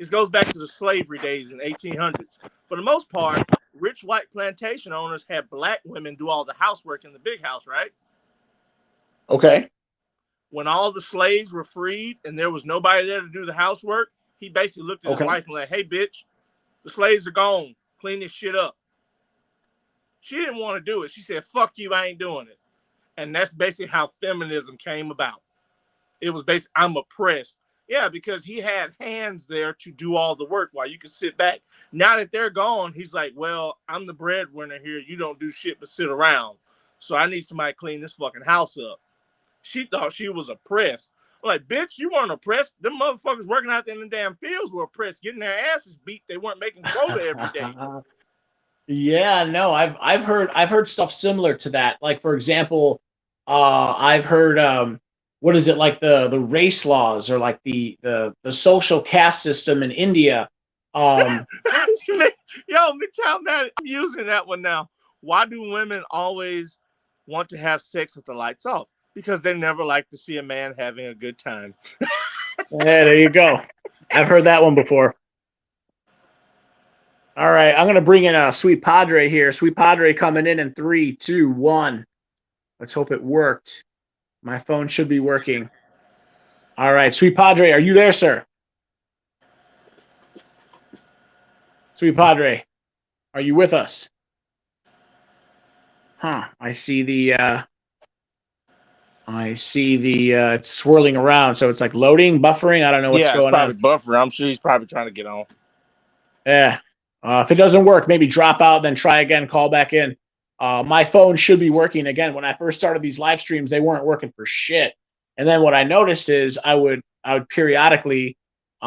This goes back to the slavery days in the 1800s. For the most part, rich white plantation owners had black women do all the housework in the big house, right? Okay. When all the slaves were freed and there was nobody there to do the housework, he basically looked at his wife and like, hey, bitch, the slaves are gone. Clean this shit up. She didn't want to do it. She said, fuck you, I ain't doing it. And that's basically how feminism came about. It was basically, I'm oppressed. Yeah, because he had hands there to do all the work while you could sit back. Now that they're gone, he's like, well, I'm the breadwinner here. You don't do shit but sit around. So I need somebody to clean this fucking house up. She thought she was oppressed. I'm like, bitch, you weren't oppressed. Them motherfuckers working out there in the damn fields were oppressed, getting their asses beat. They weren't making quota every day. Yeah, no, I've heard stuff similar to that. Like, for example, I've heard what is it, like the race laws, or like the social caste system in India. Yo, I'm using that one now. Why do women always want to have sex with the lights off? Because they never like to see a man having a good time. Yeah, there you go. I've heard that one before. All right, I'm gonna bring in a Sweet Padre here. Sweet Padre coming in 3, 2, 1. Let's hope it worked. My phone should be working. All right, Sweet Padre, are you there, sir? Sweet Padre, are you with us? Huh? I see the it's swirling around, so it's like loading, buffering. I don't know what's going on. It's probably buffering. I'm sure he's probably trying to get on. Yeah. If it doesn't work, maybe drop out, then try again, call back in. My phone should be working again. When I first started these live streams, they weren't working for shit. And then what I noticed is I would periodically,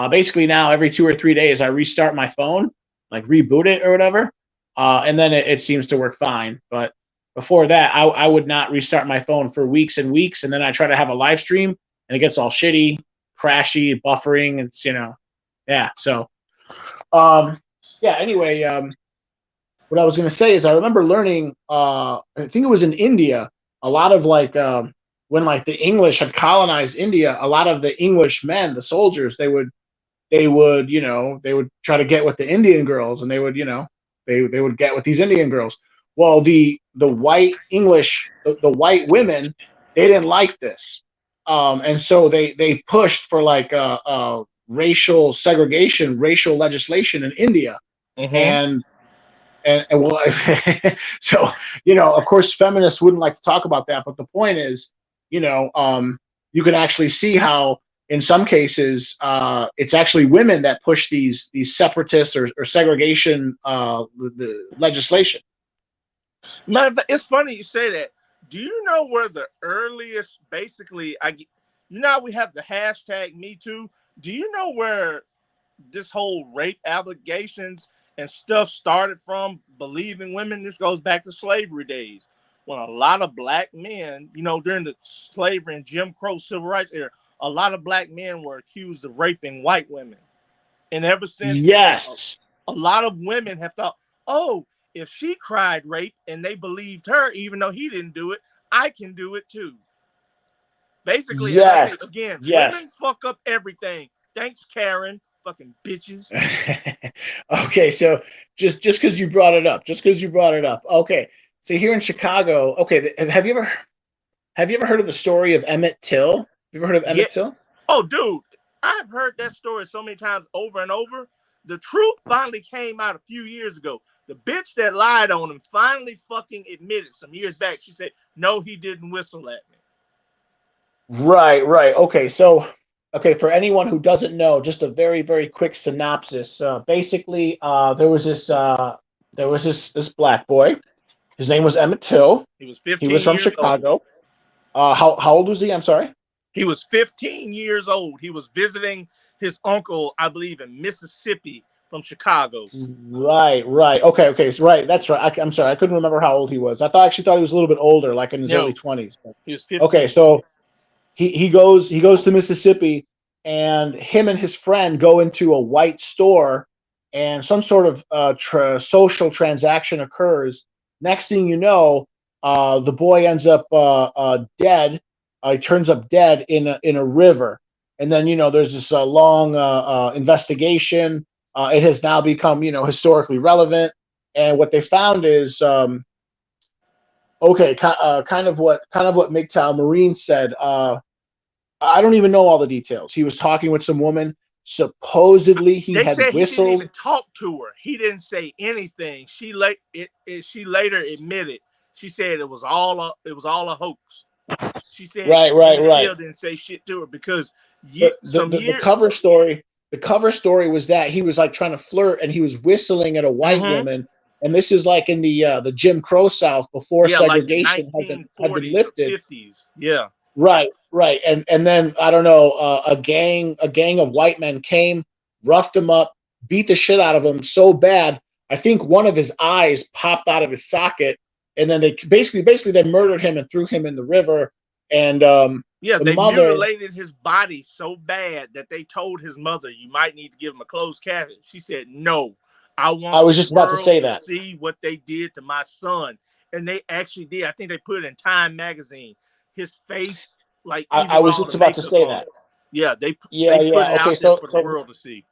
basically now every 2 or 3 days, I restart my phone, like reboot it or whatever, and then it seems to work fine. But before that, I would not restart my phone for weeks and weeks, and then I try to have a live stream, and it gets all shitty, crashy, buffering. It's yeah. So, yeah. Anyway, what I was going to say is I remember learning. I think it was in India. A lot of when like the English had colonized India, a lot of the English men, the soldiers, they would try to get with the Indian girls, and they would get with these Indian girls. Well, the white English, the white women, they didn't like this, and so they pushed for like racial segregation, racial legislation in India, Mm-hmm. and well, so of course, feminists wouldn't like to talk about that, but the point is, you can actually see how in some cases it's actually women that push these separatist or segregation the legislation. Man, it's funny you say that. Do you know where the earliest, basically, how we have the hashtag Me Too? Do you know where this whole rape allegations and stuff started from? Believing women. This goes back to slavery days, when a lot of black men, during the slavery and Jim Crow civil rights era, a lot of black men were accused of raping white women. And ever since then, Yes. a lot of women have thought, oh, if she cried rape and they believed her, even though he didn't do it, I can do it too. Basically, as I say Yes. again, Yes. women fuck up everything. Thanks, Karen. Fucking bitches. Okay, so just because you brought it up, okay. So here in Chicago, okay, have you ever heard of the story of Emmett Till? Have you ever heard of Yeah. Emmett Till? Oh, dude, I've heard that story so many times over and over. The truth finally came out a few years ago. The bitch that lied on him finally fucking admitted some years back. She said, no, he didn't whistle at me. Right, right. Okay, so for anyone who doesn't know, just a very, very quick synopsis. Basically, there was this black boy. His name was Emmett Till. He was He was 15 from years old. Chicago. How old was he? I'm sorry. He was 15 years old. He was visiting his uncle, I believe, in Mississippi from Chicago. Right, right. Okay. So, right, that's right. I'm sorry, I couldn't remember how old he was. I thought he was a little bit older, like in his early 20s. He was 15. Okay, so he goes to Mississippi, and him and his friend go into a white store, and some sort of social transaction occurs. Next thing you know, the boy ends up dead. He turns up dead in a river, and then there's this long investigation. It has now become historically relevant, and what they found is okay, kind of what MGTOW Marine said. I don't even know all the details. He was talking with some woman. Supposedly, he They had said he didn't whistled. even talk to her. He didn't say anything. She later admitted. She said it was all a hoax. She said Right, right, Emmett right. Till didn't say shit to her because The cover story. The cover story was that he was like trying to flirt, and he was whistling at a white woman. And this is like in the Jim Crow South before like the segregation had been 1940s or lifted. 50s. Yeah. Right, right, and then I don't know, a gang of white men came, roughed him up, beat the shit out of him so bad. I think one of his eyes popped out of his socket, and then they basically they murdered him and threw him in the river. And yeah, the they mother mutilated his body so bad that they told his mother, "You might need to give him a closed casket." She said, "No, I want I was the just about to world say to that. see what they did to my son," and they actually did. I think they put it in Time magazine. His face, like even I with was all just the about to makeup say on that. it. Yeah, they Yeah. put it Okay, out there so for the world to see.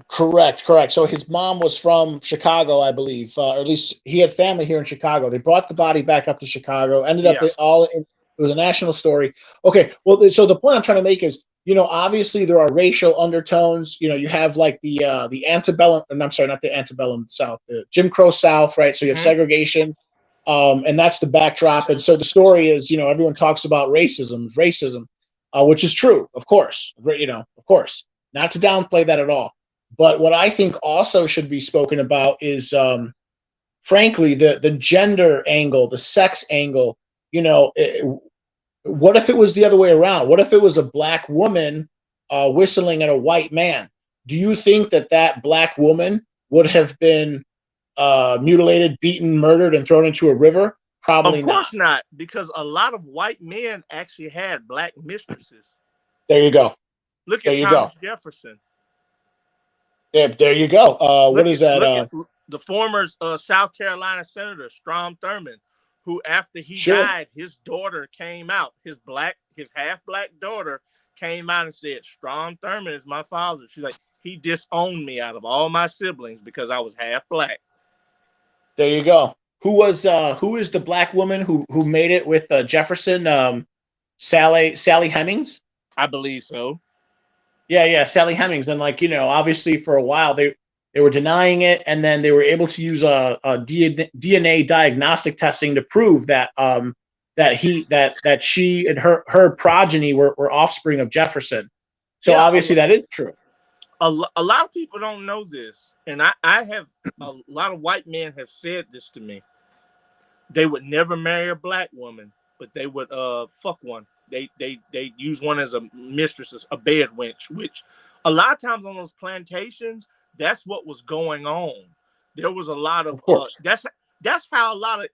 correct. So his mom was from Chicago, I believe, or at least he had family here in Chicago. They brought the body back up to Chicago. Ended up Yeah. it was a national story. Okay, well, so the point I'm trying to make is, obviously there are racial undertones. You have like the antebellum, and I'm sorry, not the antebellum South, the Jim Crow South, right? So you have segregation, and that's the backdrop. And so the story is, everyone talks about racism, which is true, of course, of course, not to downplay that at all. But what I think also should be spoken about is, frankly, the gender angle, the sex angle. What if it was the other way around? What if it was a black woman whistling at a white man? Do you think that black woman would have been mutilated, beaten, murdered, and thrown into a river? Probably Of course not. not, because a lot of white men actually had black mistresses. There you go. Look There at you go. Thomas Jefferson. There you go. What is that? Look at the former South Carolina Senator Strom Thurmond, who after he Sure. died, his daughter came out. His half black daughter came out and said, "Strom Thurmond is my father." She's like, he disowned me out of all my siblings because I was half black. There you go. Who is the black woman who made it with Jefferson? Sally Hemings. I believe so. Yeah, Sally Hemings, and like obviously for a while they were denying it, and then they were able to use a DNA diagnostic testing to prove that that she and her progeny were offspring of Jefferson. So Yeah, obviously that is true. a lot of people don't know this, and I have a lot of white men have said this to me. They would never marry a black woman, but they would fuck one. They use one as a mistress, a bed wench, which a lot of times on those plantations, that's what was going on. There was a lot of Of course. that's how a lot of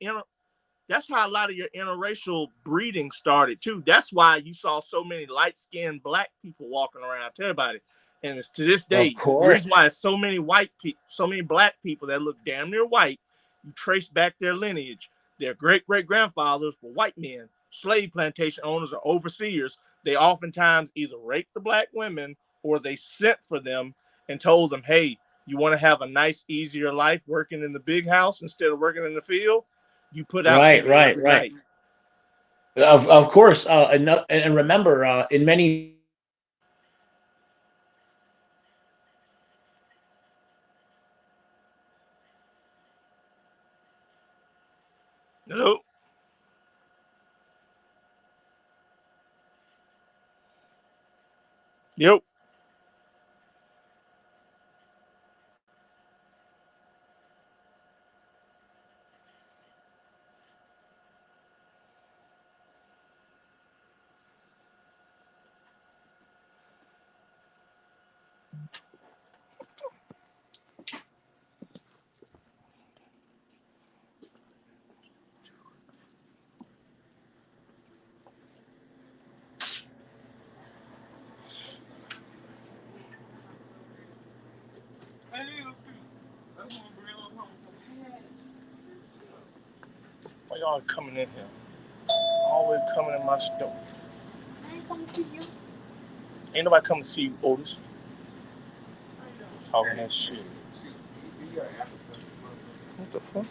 that's how a lot of your interracial breeding started too. That's why you saw so many light-skinned black people walking around. I tell everybody, and it's to this Of day the course. reason why it's so many white people, so many black people that look damn near white. You trace back their lineage. Their great grandfathers were white men, slave plantation owners, or overseers. They oftentimes either raped the black women or they sent for them and told them, "Hey, you want to have a nice, easier life working in the big house instead of working in the field? You put out for Right, me right, every right. night." Of course. And remember, in many Hello. Yep. Why y'all coming in here? Always coming in my store. I ain't coming to see you. Ain't nobody coming to see you, Otis. Talking that shit. What the fuck?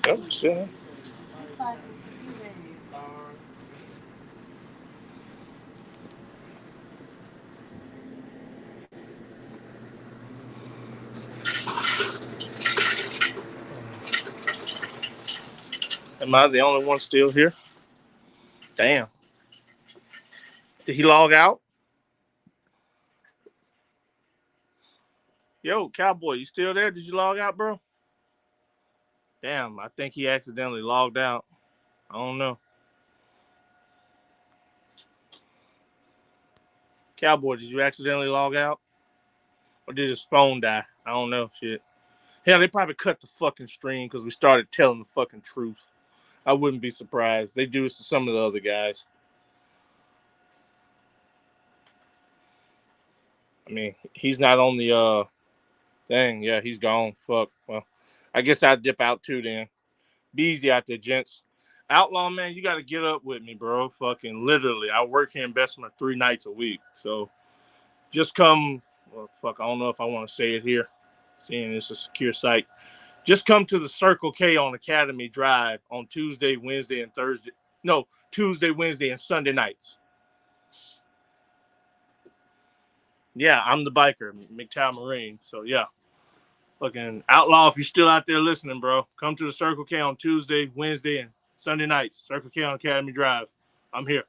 Yep, still here. Am I the only one still here? Damn. Did he log out? Yo, Cowboy, you still there? Did you log out, bro? Damn, I think he accidentally logged out. I don't know. Cowboy, did you accidentally log out? Or did his phone die? I don't know. Shit. Hell, they probably cut the fucking stream because we started telling the fucking truth. I wouldn't be surprised. They do this to some of the other guys. I mean, he's not on the thing. Yeah, he's gone. Fuck. Well, I guess I'd dip out too then. Be easy out there, gents. Outlaw, man, you got to get up with me, bro. Fucking literally. I work here in Bessemer 3 nights a week. So just come. Well, fuck, I don't know if I want to say it here, seeing it's a secure site. Just come to the Circle K on Academy Drive on Tuesday, Wednesday, and Thursday. No, Tuesday, Wednesday, and Sunday nights. Yeah, I'm the biker, McTown Marine. So, yeah. Fucking Outlaw, if you're still out there listening, bro, come to the Circle K on Tuesday, Wednesday, and Sunday nights. Circle K on Academy Drive. I'm here.